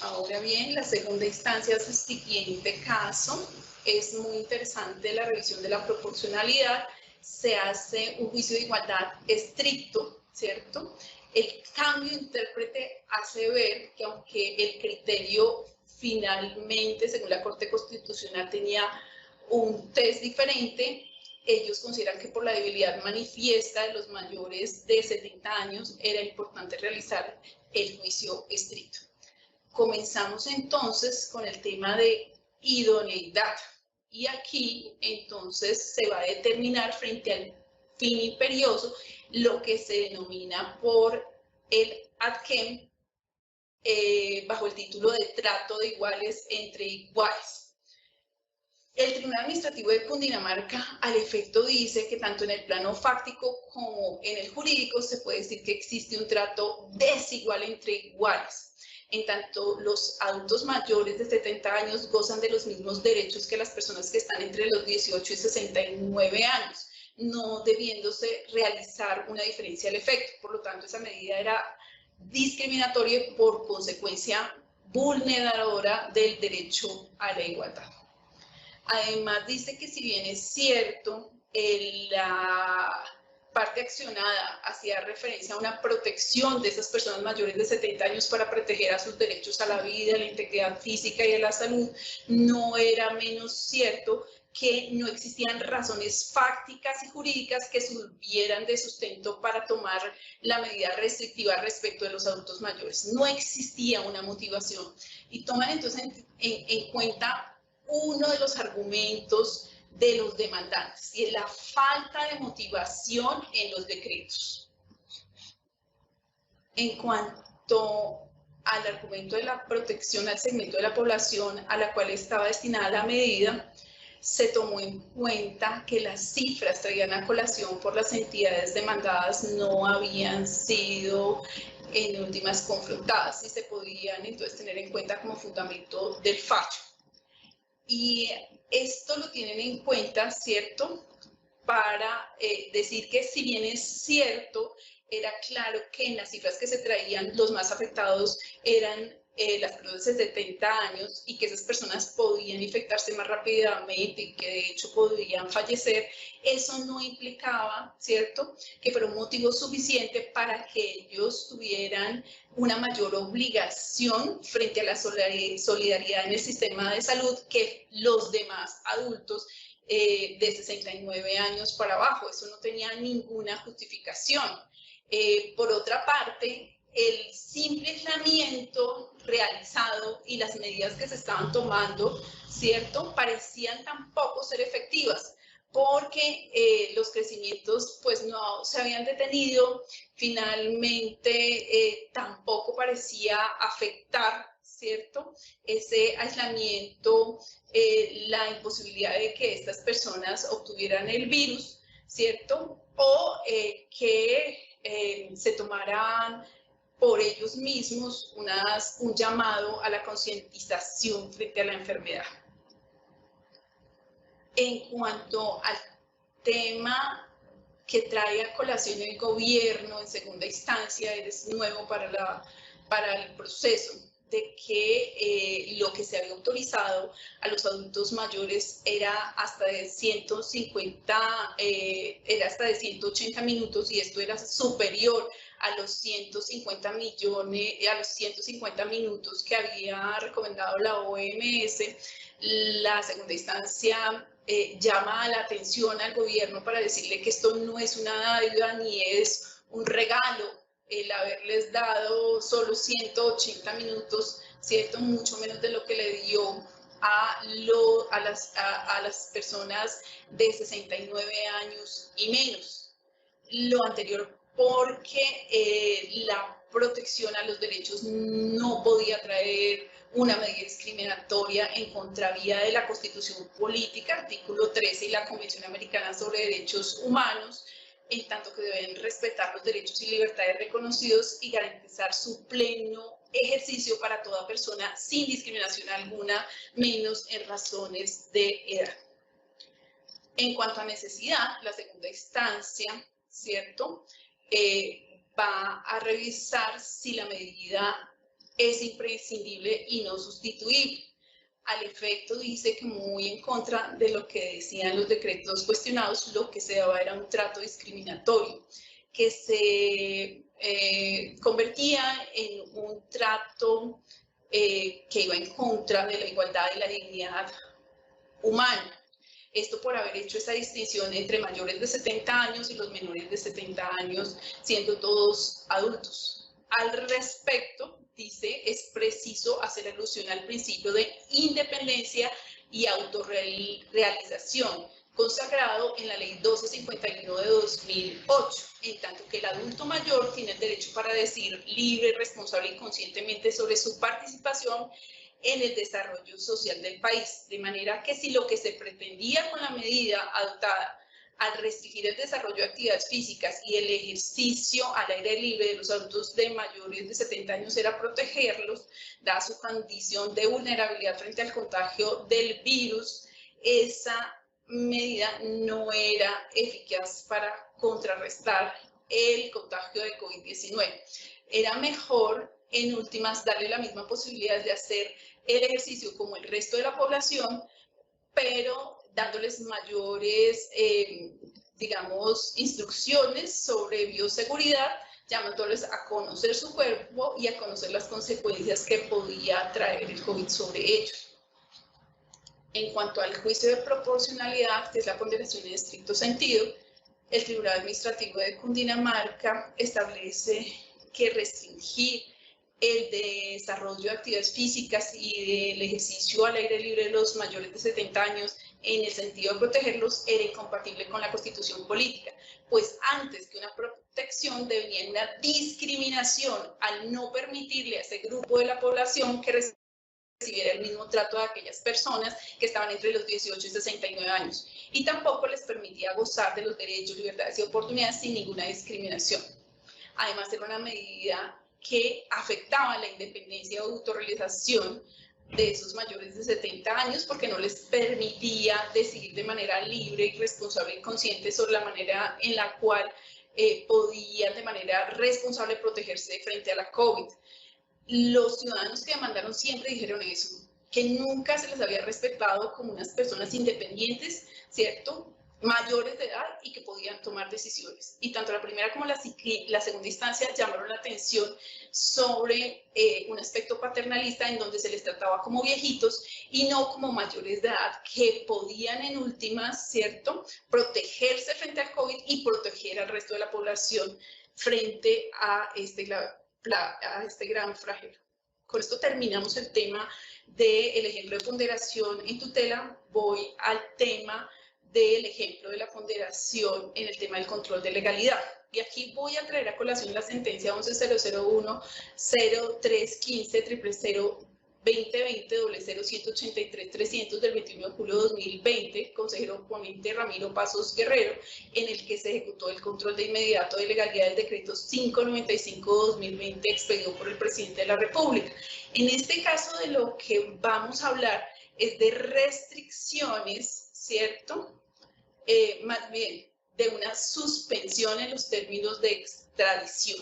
Speaker 2: Ahora bien, la segunda instancia es el siguiente caso. Es muy interesante la revisión de la proporcionalidad. Se hace un juicio de igualdad estricto, ¿cierto? El cambio intérprete hace ver que aunque el criterio finalmente, según la Corte Constitucional, tenía un test diferente, ellos consideran que por la debilidad manifiesta de los mayores de 70 años era importante realizar el juicio estricto. Comenzamos entonces con el tema de idoneidad, y aquí entonces se va a determinar frente al fin imperioso lo que se denomina por el ad-chem bajo el título de trato de iguales entre iguales. El Tribunal Administrativo de Cundinamarca al efecto dice que tanto en el plano fáctico como en el jurídico se puede decir que existe un trato desigual entre iguales. En tanto, los adultos mayores de 70 años gozan de los mismos derechos que las personas que están entre los 18 y 69 años, no debiéndose realizar una diferencia al efecto. Por lo tanto, esa medida era discriminatoria y por consecuencia vulneradora del derecho a la igualdad. Además, dice que si bien es cierto, la parte accionada hacía referencia a una protección de esas personas mayores de 70 años para proteger a sus derechos a la vida, a la integridad física y a la salud, no era menos cierto que no existían razones fácticas y jurídicas que sirvieran de sustento para tomar la medida restrictiva respecto de los adultos mayores. No existía una motivación. Y toman entonces en cuenta uno de los argumentos de los demandantes, y es la falta de motivación en los decretos. En cuanto al argumento de la protección al segmento de la población a la cual estaba destinada la medida, se tomó en cuenta que las cifras traídas a colación por las entidades demandadas no habían sido en últimas confrontadas y se podían entonces tener en cuenta como fundamento del fallo. Y esto lo tienen en cuenta, ¿cierto?, para decir que si bien es cierto, era claro que en las cifras que se traían los más afectados eran las personas de 70 años y que esas personas podían infectarse más rápidamente y que de hecho podían fallecer, eso no implicaba, ¿cierto?, que fuera un motivo suficiente para que ellos tuvieran una mayor obligación frente a la solidaridad en el sistema de salud que los demás adultos de 69 años para abajo. Eso no tenía ninguna justificación. Por otra parte, el simple aislamiento realizado y las medidas que se estaban tomando, ¿cierto?, parecían tampoco ser efectivas, porque los crecimientos pues no se habían detenido, finalmente tampoco parecía afectar, ¿cierto?, ese aislamiento, la imposibilidad de que estas personas obtuvieran el virus, ¿cierto?, o que se tomaran por ellos mismos un llamado a la concientización frente a la enfermedad. En cuanto al tema que trae a colación el gobierno en segunda instancia, es nuevo para el proceso, de que lo que se había autorizado a los adultos mayores era hasta de 180 minutos, y esto era superior a los 150 minutos que había recomendado la OMS. La segunda instancia llama la atención al gobierno para decirle que esto no es una dádiva ni es un regalo, el haberles dado solo 180 minutos, ¿cierto? Mucho menos de lo que le dio a las personas de 69 años y menos. Lo anterior porque la protección a los derechos no podía traer una medida discriminatoria en contravía de la Constitución Política, artículo 13, y la Convención Americana sobre Derechos Humanos, en tanto que deben respetar los derechos y libertades reconocidos y garantizar su pleno ejercicio para toda persona sin discriminación alguna, menos en razones de edad. En cuanto a necesidad, la segunda instancia, ¿cierto?, va a revisar si la medida es imprescindible y no sustituible. Al efecto, dice que muy en contra de lo que decían los decretos cuestionados, lo que se daba era un trato discriminatorio, que se convertía en un trato que iba en contra de la igualdad y la dignidad humana. Esto por haber hecho esa distinción entre mayores de 70 años y los menores de 70 años, siendo todos adultos. Al respecto, dice, es preciso hacer alusión al principio de independencia y autorrealización, consagrado en la Ley 1251 de 2008, en tanto que el adulto mayor tiene el derecho para decidir libre, responsable y conscientemente sobre su participación en el desarrollo social del país, de manera que si lo que se pretendía con la medida adoptada al restringir el desarrollo de actividades físicas y el ejercicio al aire libre de los adultos de mayores de 70 años era protegerlos, dada su condición de vulnerabilidad frente al contagio del virus, esa medida no era eficaz para contrarrestar el contagio de COVID-19. Era mejor, en últimas, darle la misma posibilidad de hacer el ejercicio como el resto de la población, pero dándoles mayores, digamos, instrucciones sobre bioseguridad, llamándoles a conocer su cuerpo y a conocer las consecuencias que podía traer el COVID sobre ellos. En cuanto al juicio de proporcionalidad, que es la ponderación en estricto sentido, el Tribunal Administrativo de Cundinamarca establece que restringir el desarrollo de actividades físicas y del ejercicio al aire libre de los mayores de 70 años en el sentido de protegerlos era incompatible con la Constitución Política, pues antes que una protección devenía una discriminación al no permitirle a ese grupo de la población que recibiera el mismo trato de aquellas personas que estaban entre los 18 y 69 años, y tampoco les permitía gozar de los derechos, libertades y oportunidades sin ninguna discriminación. Además, era una medida que afectaba la independencia o autorrealización de esos mayores de 70 años porque no les permitía decidir de manera libre, responsable y consciente sobre la manera en la cual podían de manera responsable protegerse frente a la COVID. Los ciudadanos que demandaron siempre dijeron eso, que nunca se les había respetado como unas personas independientes, ¿cierto?, mayores de edad y que podían tomar decisiones. Y tanto la primera como la segunda instancia llamaron la atención sobre un aspecto paternalista en donde se les trataba como viejitos y no como mayores de edad que podían en últimas, ¿cierto?, protegerse frente al COVID y proteger al resto de la población frente a este gran flagelo. Con esto terminamos el tema del ejemplo de ponderación en tutela. Voy al tema del ejemplo de la ponderación en el tema del control de legalidad. Y aquí voy a traer a colación la sentencia 11-001-0315-0002020-00183-300 del 21 de julio de 2020, consejero ponente Ramiro Pasos Guerrero, en el que se ejecutó el control de inmediato de legalidad del decreto 595-2020 expedido por el presidente de la República. En este caso, de lo que vamos a hablar es de restricciones, ¿cierto?, más bien de una suspensión en los términos de extradición.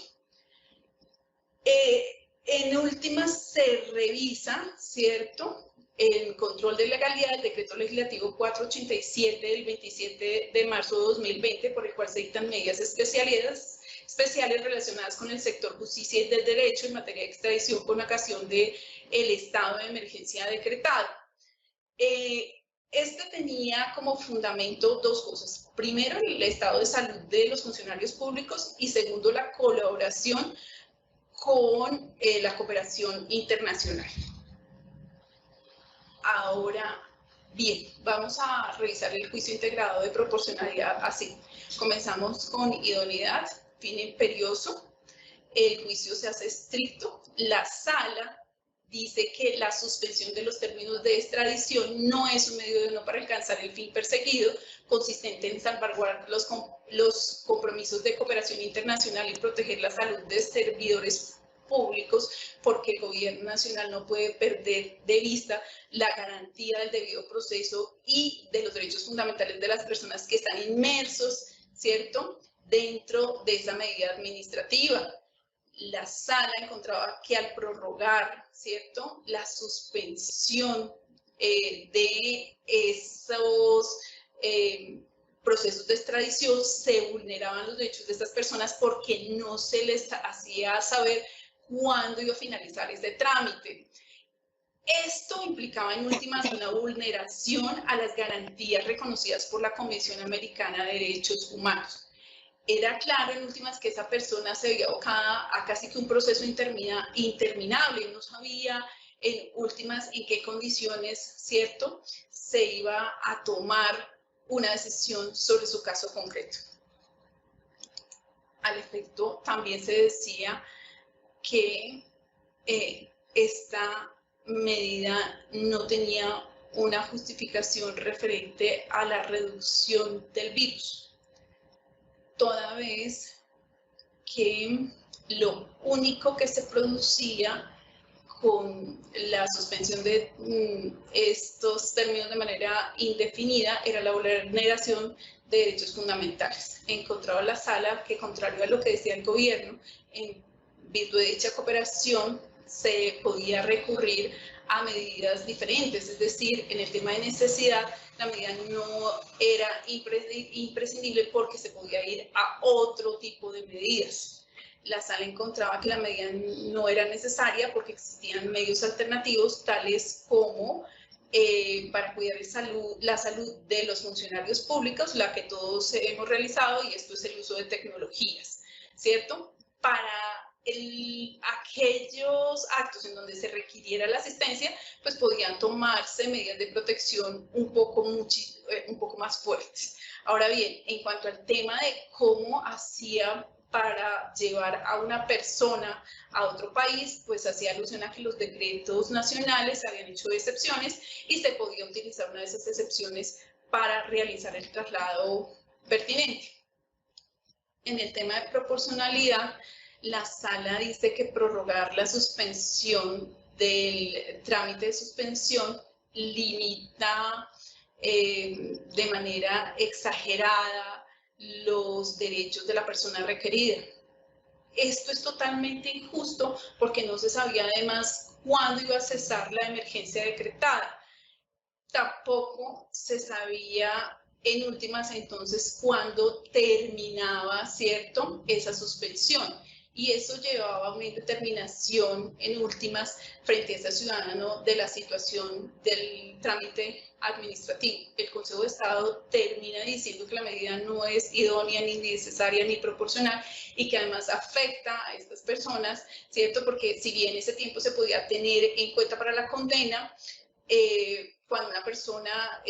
Speaker 2: En últimas se revisa, ¿cierto?, el control de legalidad del decreto legislativo 487 del 27 de marzo de 2020, por el cual se dictan medidas especiales relacionadas con el sector justicia y del derecho en materia de extradición con ocasión del estado de emergencia decretado. Este tenía como fundamento dos cosas. Primero, el estado de salud de los funcionarios públicos y segundo, la colaboración con la cooperación internacional. Ahora bien, vamos a revisar el juicio integrado de proporcionalidad así. Comenzamos con idoneidad, fin imperioso. El juicio se hace estricto. La sala dice que la suspensión de los términos de extradición no es un medio idóneo para alcanzar el fin perseguido, consistente en salvaguardar los compromisos de cooperación internacional y proteger la salud de servidores públicos, porque el gobierno nacional no puede perder de vista la garantía del debido proceso y de los derechos fundamentales de las personas que están inmersos, ¿cierto?, dentro de esa medida administrativa. La sala encontraba que al prorrogar, ¿cierto?, la suspensión de esos procesos de extradición, se vulneraban los derechos de estas personas porque no se les hacía saber cuándo iba a finalizar ese trámite. Esto implicaba en últimas una vulneración a las garantías reconocidas por la Convención Americana de Derechos Humanos. Era claro en últimas que esa persona se veía abocada a casi que un proceso interminable, no sabía en últimas en qué condiciones, ¿cierto?, se iba a tomar una decisión sobre su caso concreto. Al efecto, también se decía que esta medida no tenía una justificación referente a la reducción del virus, toda vez que lo único que se producía con la suspensión de estos términos de manera indefinida era la vulneración de derechos fundamentales. Encontraba la sala que, contrario a lo que decía el gobierno, en virtud de dicha cooperación se podía recurrir a medidas diferentes, es decir, en el tema de necesidad, la medida no era imprescindible porque se podía ir a otro tipo de medidas. La sala encontraba que la medida no era necesaria porque existían medios alternativos, tales como para cuidar la salud de los funcionarios públicos, la que todos hemos realizado, y esto es el uso de tecnologías, ¿cierto? Para aquellos actos en donde se requiriera la asistencia, pues podían tomarse medidas de protección un poco más fuertes. Ahora bien, en cuanto al tema de cómo hacía para llevar a una persona a otro país, pues hacía alusión a que los decretos nacionales habían hecho excepciones y se podía utilizar una de esas excepciones para realizar el traslado pertinente. En el tema de proporcionalidad, la sala dice que prorrogar la suspensión del trámite de suspensión limita de manera exagerada los derechos de la persona requerida. Esto es totalmente injusto porque no se sabía además cuándo iba a cesar la emergencia decretada. Tampoco se sabía en últimas entonces cuándo terminaba, ¿cierto?, esa suspensión. Y eso llevaba a una indeterminación en últimas frente a ese ciudadano de la situación del trámite administrativo. El Consejo de Estado termina diciendo que la medida no es idónea, ni necesaria, ni proporcional, y que además afecta a estas personas, ¿cierto? Porque si bien ese tiempo se podía tener en cuenta para la condena, cuando una persona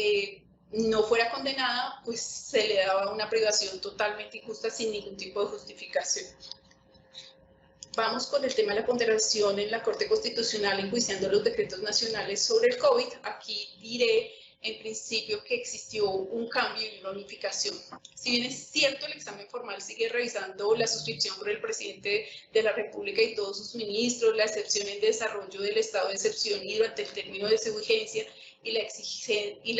Speaker 2: no fuera condenada, pues se le daba una privación totalmente injusta sin ningún tipo de justificación. Vamos con el tema de la ponderación en la Corte Constitucional enjuiciando los decretos nacionales sobre el COVID. Aquí diré en principio que existió un cambio y una unificación. Si bien es cierto, el examen formal sigue revisando la suscripción por el presidente de la República y todos sus ministros, la excepción en desarrollo del estado de excepción y durante el término de su vigencia y la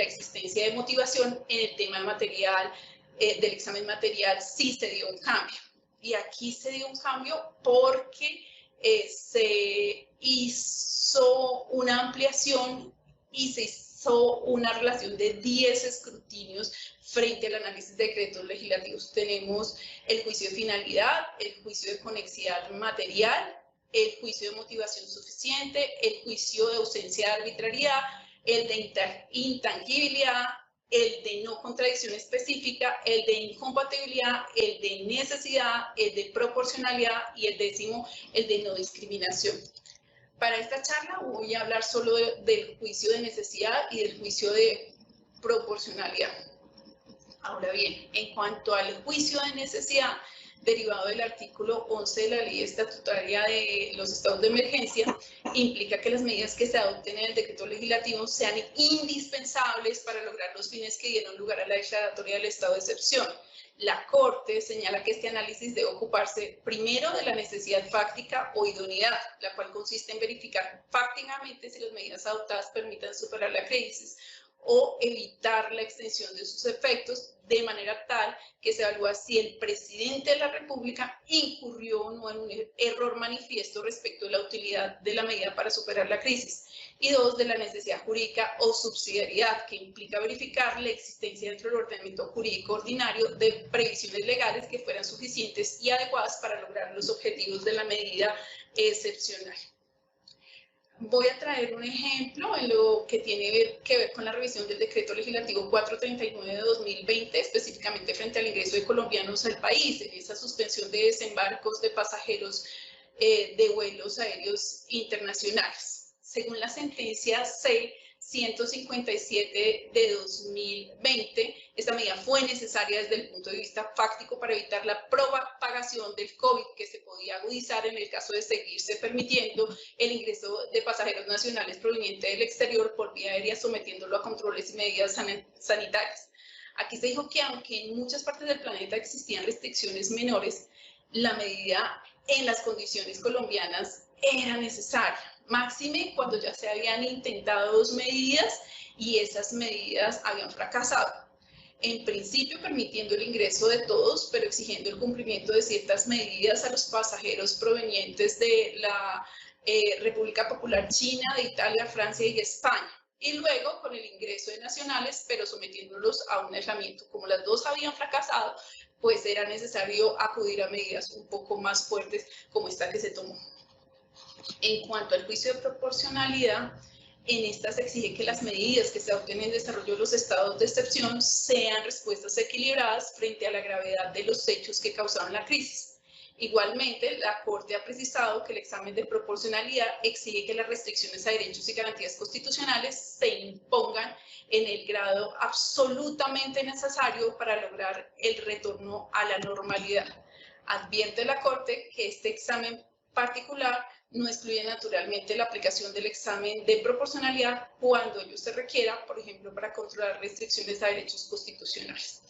Speaker 2: existencia de motivación en el tema material del examen material sí se dio un cambio. Y aquí se dio un cambio porque se hizo una ampliación y se hizo una relación de 10 escrutinios frente al análisis de decretos legislativos. Tenemos el juicio de finalidad, el juicio de conexidad material, el juicio de motivación suficiente, el juicio de ausencia de arbitrariedad, el de intangibilidad, el de no contradicción específica, el de incompatibilidad, el de necesidad, el de proporcionalidad y el 10º, el de no discriminación. Para esta charla voy a hablar solo del juicio de necesidad y del juicio de proporcionalidad. Ahora bien, en cuanto al juicio de necesidad, derivado del artículo 11 de la Ley Estatutaria de los Estados de Emergencia, implica que las medidas que se adopten en el decreto legislativo sean indispensables para lograr los fines que dieron lugar a la declaratoria del estado de excepción. La Corte señala que este análisis debe ocuparse primero de la necesidad fáctica o idoneidad, la cual consiste en verificar fácticamente si las medidas adoptadas permitan superar la crisis o evitar la extensión de sus efectos, de manera tal que se evalúa si el presidente de la República incurrió o no en un error manifiesto respecto de la utilidad de la medida para superar la crisis. Y 2, de la necesidad jurídica o subsidiariedad, que implica verificar la existencia dentro del ordenamiento jurídico ordinario de previsiones legales que fueran suficientes y adecuadas para lograr los objetivos de la medida excepcional. Voy a traer un ejemplo en lo que tiene que ver con la revisión del decreto legislativo 439 de 2020, específicamente frente al ingreso de colombianos al país, en esa suspensión de desembarcos de pasajeros de vuelos aéreos internacionales. Según la sentencia C-157 de 2020, esta medida fue necesaria desde el punto de vista fáctico para evitar la propagación del COVID, que se podía agudizar en el caso de seguirse permitiendo el ingreso de pasajeros nacionales provenientes del exterior por vía aérea, sometiéndolo a controles y medidas sanitarias. Aquí se dijo que aunque en muchas partes del planeta existían restricciones menores, la medida en las condiciones colombianas era necesaria. Máxime cuando ya se habían intentado 2 medidas y esas medidas habían fracasado. En principio permitiendo el ingreso de todos, pero exigiendo el cumplimiento de ciertas medidas a los pasajeros provenientes de la República Popular China, de Italia, Francia y España. Y luego con el ingreso de nacionales, pero sometiéndolos a un aislamiento. Como las 2 habían fracasado, pues era necesario acudir a medidas un poco más fuertes como esta que se tomó. En cuanto al juicio de proporcionalidad, en esta se exige que las medidas que se adopten en el desarrollo de los estados de excepción sean respuestas equilibradas frente a la gravedad de los hechos que causaron la crisis. Igualmente, la Corte ha precisado que el examen de proporcionalidad exige que las restricciones a derechos y garantías constitucionales se impongan en el grado absolutamente necesario para lograr el retorno a la normalidad. Advierte la Corte que este examen particular no excluye naturalmente la aplicación del examen de proporcionalidad cuando ello se requiera, por ejemplo, para controlar restricciones a derechos constitucionales.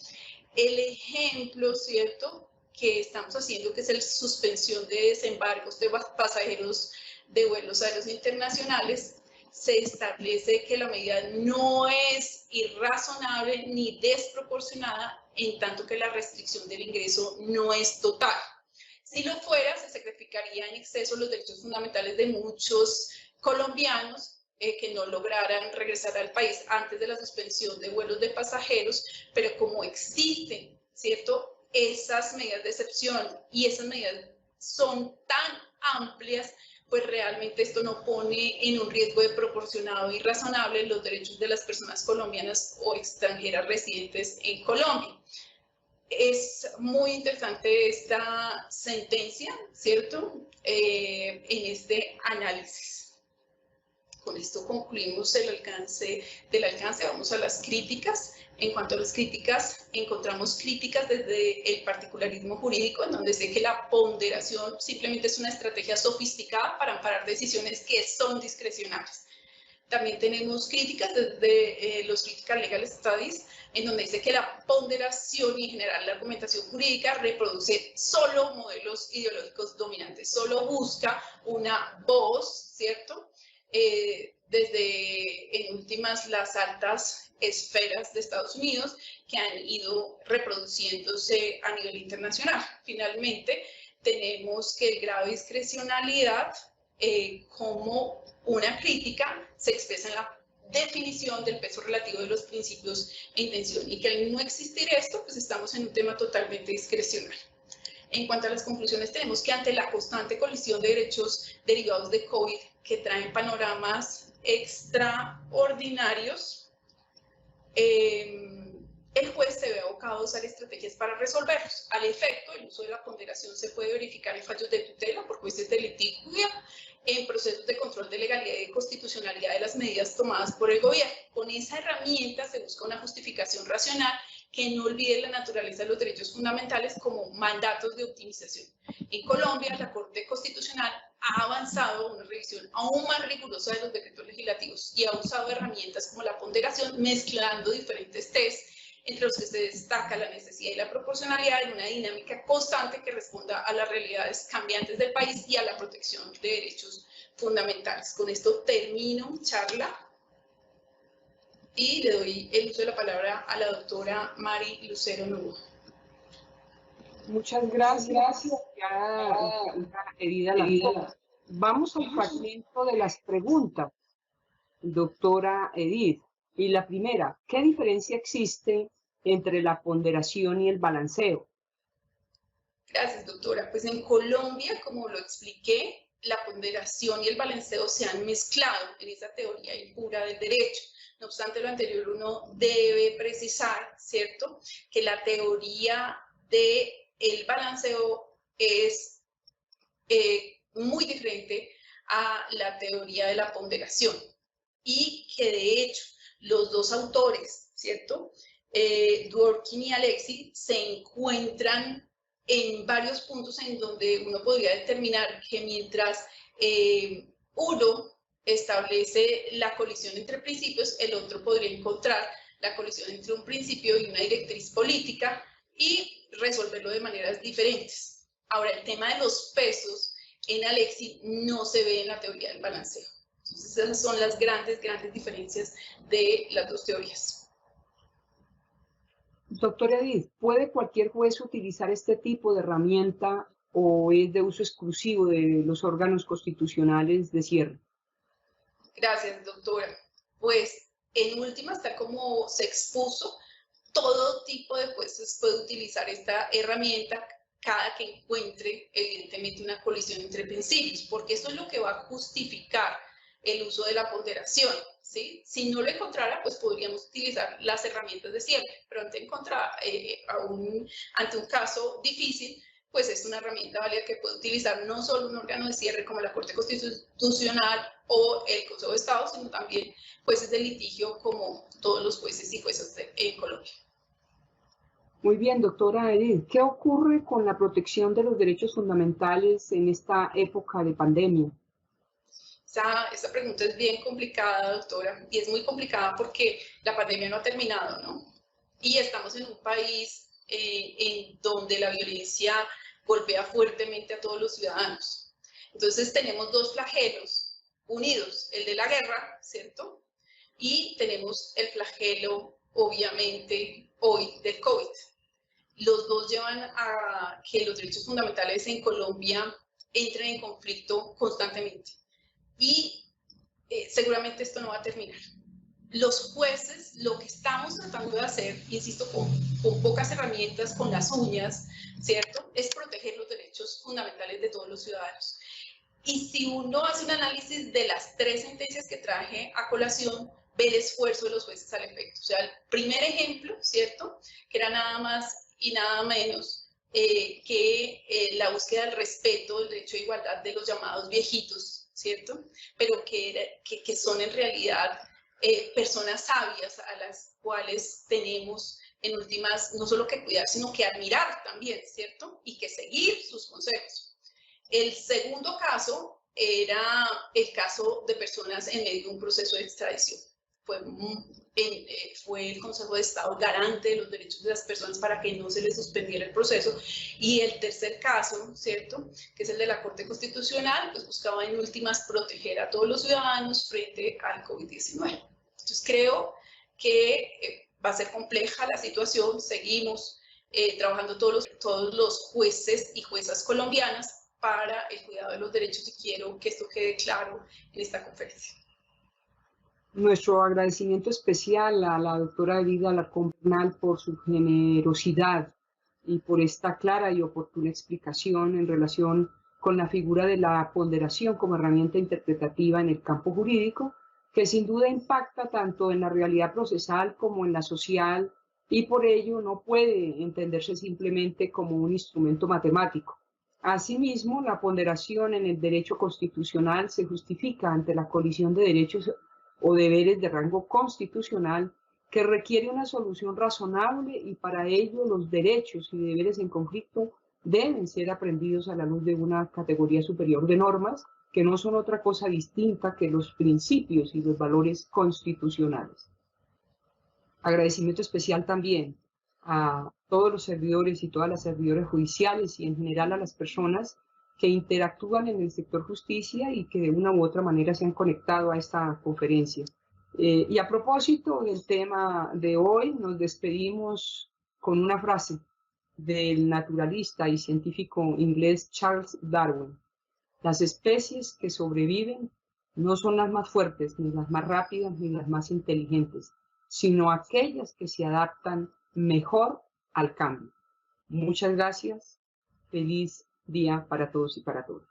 Speaker 2: El ejemplo, ¿cierto?, que estamos haciendo, que es la suspensión de desembarcos de pasajeros de vuelos aéreos internacionales, se establece que la medida no es irrazonable ni desproporcionada, en tanto que la restricción del ingreso no es total. Si lo fuera, se sacrificaría en exceso los derechos fundamentales de muchos colombianos que no lograran regresar al país antes de la suspensión de vuelos de pasajeros, pero como existen, ¿cierto?, esas medidas de excepción y esas medidas son tan amplias, pues realmente esto no pone en un riesgo de proporcionado y razonable los derechos de las personas colombianas o extranjeras residentes en Colombia. Es muy interesante esta sentencia, ¿cierto?, en este análisis. Con esto concluimos el alcance, vamos a las críticas. En cuanto a las críticas, encontramos críticas desde el particularismo jurídico, en donde sé que la ponderación simplemente es una estrategia sofisticada para amparar decisiones que son discrecionales. También tenemos críticas desde los Critical Legal Studies, en donde dice que la ponderación y en general la argumentación jurídica reproduce solo modelos ideológicos dominantes, solo busca una voz, ¿cierto?, desde, en última últimas las altas esferas de Estados Unidos que han ido reproduciéndose a nivel internacional. Finalmente, tenemos que el grado de discrecionalidad como una crítica se expresa en la definición del peso relativo de los principios e intención, y que al no existir esto, pues estamos en un tema totalmente discrecional. En cuanto a las conclusiones, tenemos que ante la constante colisión de derechos derivados de COVID que traen panoramas extraordinarios, el juez se ve abocado a usar estrategias para resolverlos. Al efecto, el uso de la ponderación se puede verificar en fallos de tutela por jueces de litigio, en procesos de control de legalidad y de constitucionalidad de las medidas tomadas por el gobierno. Con esa herramienta se busca una justificación racional que no olvide la naturaleza de los derechos fundamentales como mandatos de optimización. En Colombia, la Corte Constitucional ha avanzado a una revisión aún más rigurosa de los decretos legislativos y ha usado herramientas como la ponderación, mezclando diferentes tests, entre los que se destaca la necesidad y la proporcionalidad en una dinámica constante que responda a las realidades cambiantes del país y a la protección de derechos fundamentales. Con esto termino mi charla y le doy el uso de la palabra a la doctora Mari Lucero Novoa.
Speaker 1: Muchas gracias. Querida la Vamos al fragmento de las preguntas, doctora Edith. Y la primera, ¿qué diferencia existe entre la ponderación y el balanceo?
Speaker 2: Gracias, doctora. Pues en Colombia, como lo expliqué, la ponderación y el balanceo se han mezclado en esa teoría impura del derecho. No obstante lo anterior, uno debe precisar, ¿cierto?, que la teoría del balanceo es muy diferente a la teoría de la ponderación, y que de hecho los dos autores, ¿cierto?, Dworkin y Alexis, se encuentran en varios puntos en donde uno podría determinar que mientras uno establece la colisión entre principios, el otro podría encontrar la colisión entre un principio y una directriz política y resolverlo de maneras diferentes. Ahora, el tema de los pesos en Alexis no se ve en la teoría del balanceo. Entonces, esas son las grandes diferencias de las dos teorías.
Speaker 1: Doctora Edith, ¿puede cualquier juez utilizar este tipo de herramienta o es de uso exclusivo de los órganos constitucionales de cierre?
Speaker 2: Gracias, doctora. Pues, en últimas, tal como se expuso, todo tipo de jueces puede utilizar esta herramienta cada que encuentre, evidentemente, una colisión entre principios, porque eso es lo que va a justificar el uso de la ponderación, ¿sí? Si no lo encontrara, pues podríamos utilizar las herramientas de cierre, pero ante un caso difícil, pues es una herramienta válida que puede utilizar no solo un órgano de cierre como la Corte Constitucional o el Consejo de Estado, sino también jueces de litigio como todos los jueces y juezas en Colombia.
Speaker 1: Muy bien, doctora Edith, ¿qué ocurre con la protección de los derechos fundamentales en esta época de pandemia?
Speaker 2: Esta pregunta es bien complicada, doctora, y es muy complicada porque la pandemia no ha terminado, ¿no? Y estamos en un país en donde la violencia golpea fuertemente a todos los ciudadanos. Entonces tenemos dos flagelos unidos, el de la guerra, ¿cierto? Y tenemos el flagelo, obviamente, hoy del COVID. Los dos llevan a que los derechos fundamentales en Colombia entren en conflicto constantemente. Y seguramente esto no va a terminar. Los jueces, lo que estamos tratando de hacer, insisto, con pocas herramientas, con las uñas, ¿cierto?, es proteger los derechos fundamentales de todos los ciudadanos. Y si uno hace un análisis de las tres sentencias que traje a colación, ve el esfuerzo de los jueces al efecto. O sea, el primer ejemplo, ¿cierto?, que era nada más y nada menos que la búsqueda del respeto del derecho de igualdad de los llamados viejitos, ¿cierto?, pero que son en realidad personas sabias a las cuales tenemos en últimas no solo que cuidar, sino que admirar también, ¿cierto?, y que seguir sus consejos. El segundo caso era el caso de personas en medio de un proceso de extradición. Fue el Consejo de Estado garante de los derechos de las personas para que no se les suspendiera el proceso. Y el tercer caso, ¿cierto?, que es el de la Corte Constitucional, pues buscaba en últimas proteger a todos los ciudadanos frente al COVID-19. Entonces creo que va a ser compleja la situación, seguimos trabajando todos los jueces y juezas colombianas para el cuidado de los derechos y quiero que esto quede claro en esta conferencia.
Speaker 1: Nuestro agradecimiento especial a la doctora Elida Alarcón Bernal por su generosidad y por esta clara y oportuna explicación en relación con la figura de la ponderación como herramienta interpretativa en el campo jurídico, que sin duda impacta tanto en la realidad procesal como en la social y por ello no puede entenderse simplemente como un instrumento matemático. Asimismo, la ponderación en el derecho constitucional se justifica ante la colisión de derechos o deberes de rango constitucional que requiere una solución razonable y para ello los derechos y deberes en conflicto deben ser aprendidos a la luz de una categoría superior de normas que no son otra cosa distinta que los principios y los valores constitucionales. Agradecimiento especial también a todos los servidores y todas las servidoras judiciales y en general a las personas que interactúan en el sector justicia y que de una u otra manera se han conectado a esta conferencia. Y a propósito del tema de hoy, nos despedimos con una frase del naturalista y científico inglés Charles Darwin. Las especies que sobreviven no son las más fuertes, ni las más rápidas, ni las más inteligentes, sino aquellas que se adaptan mejor al cambio. Muchas gracias. Feliz día para todos y para todas.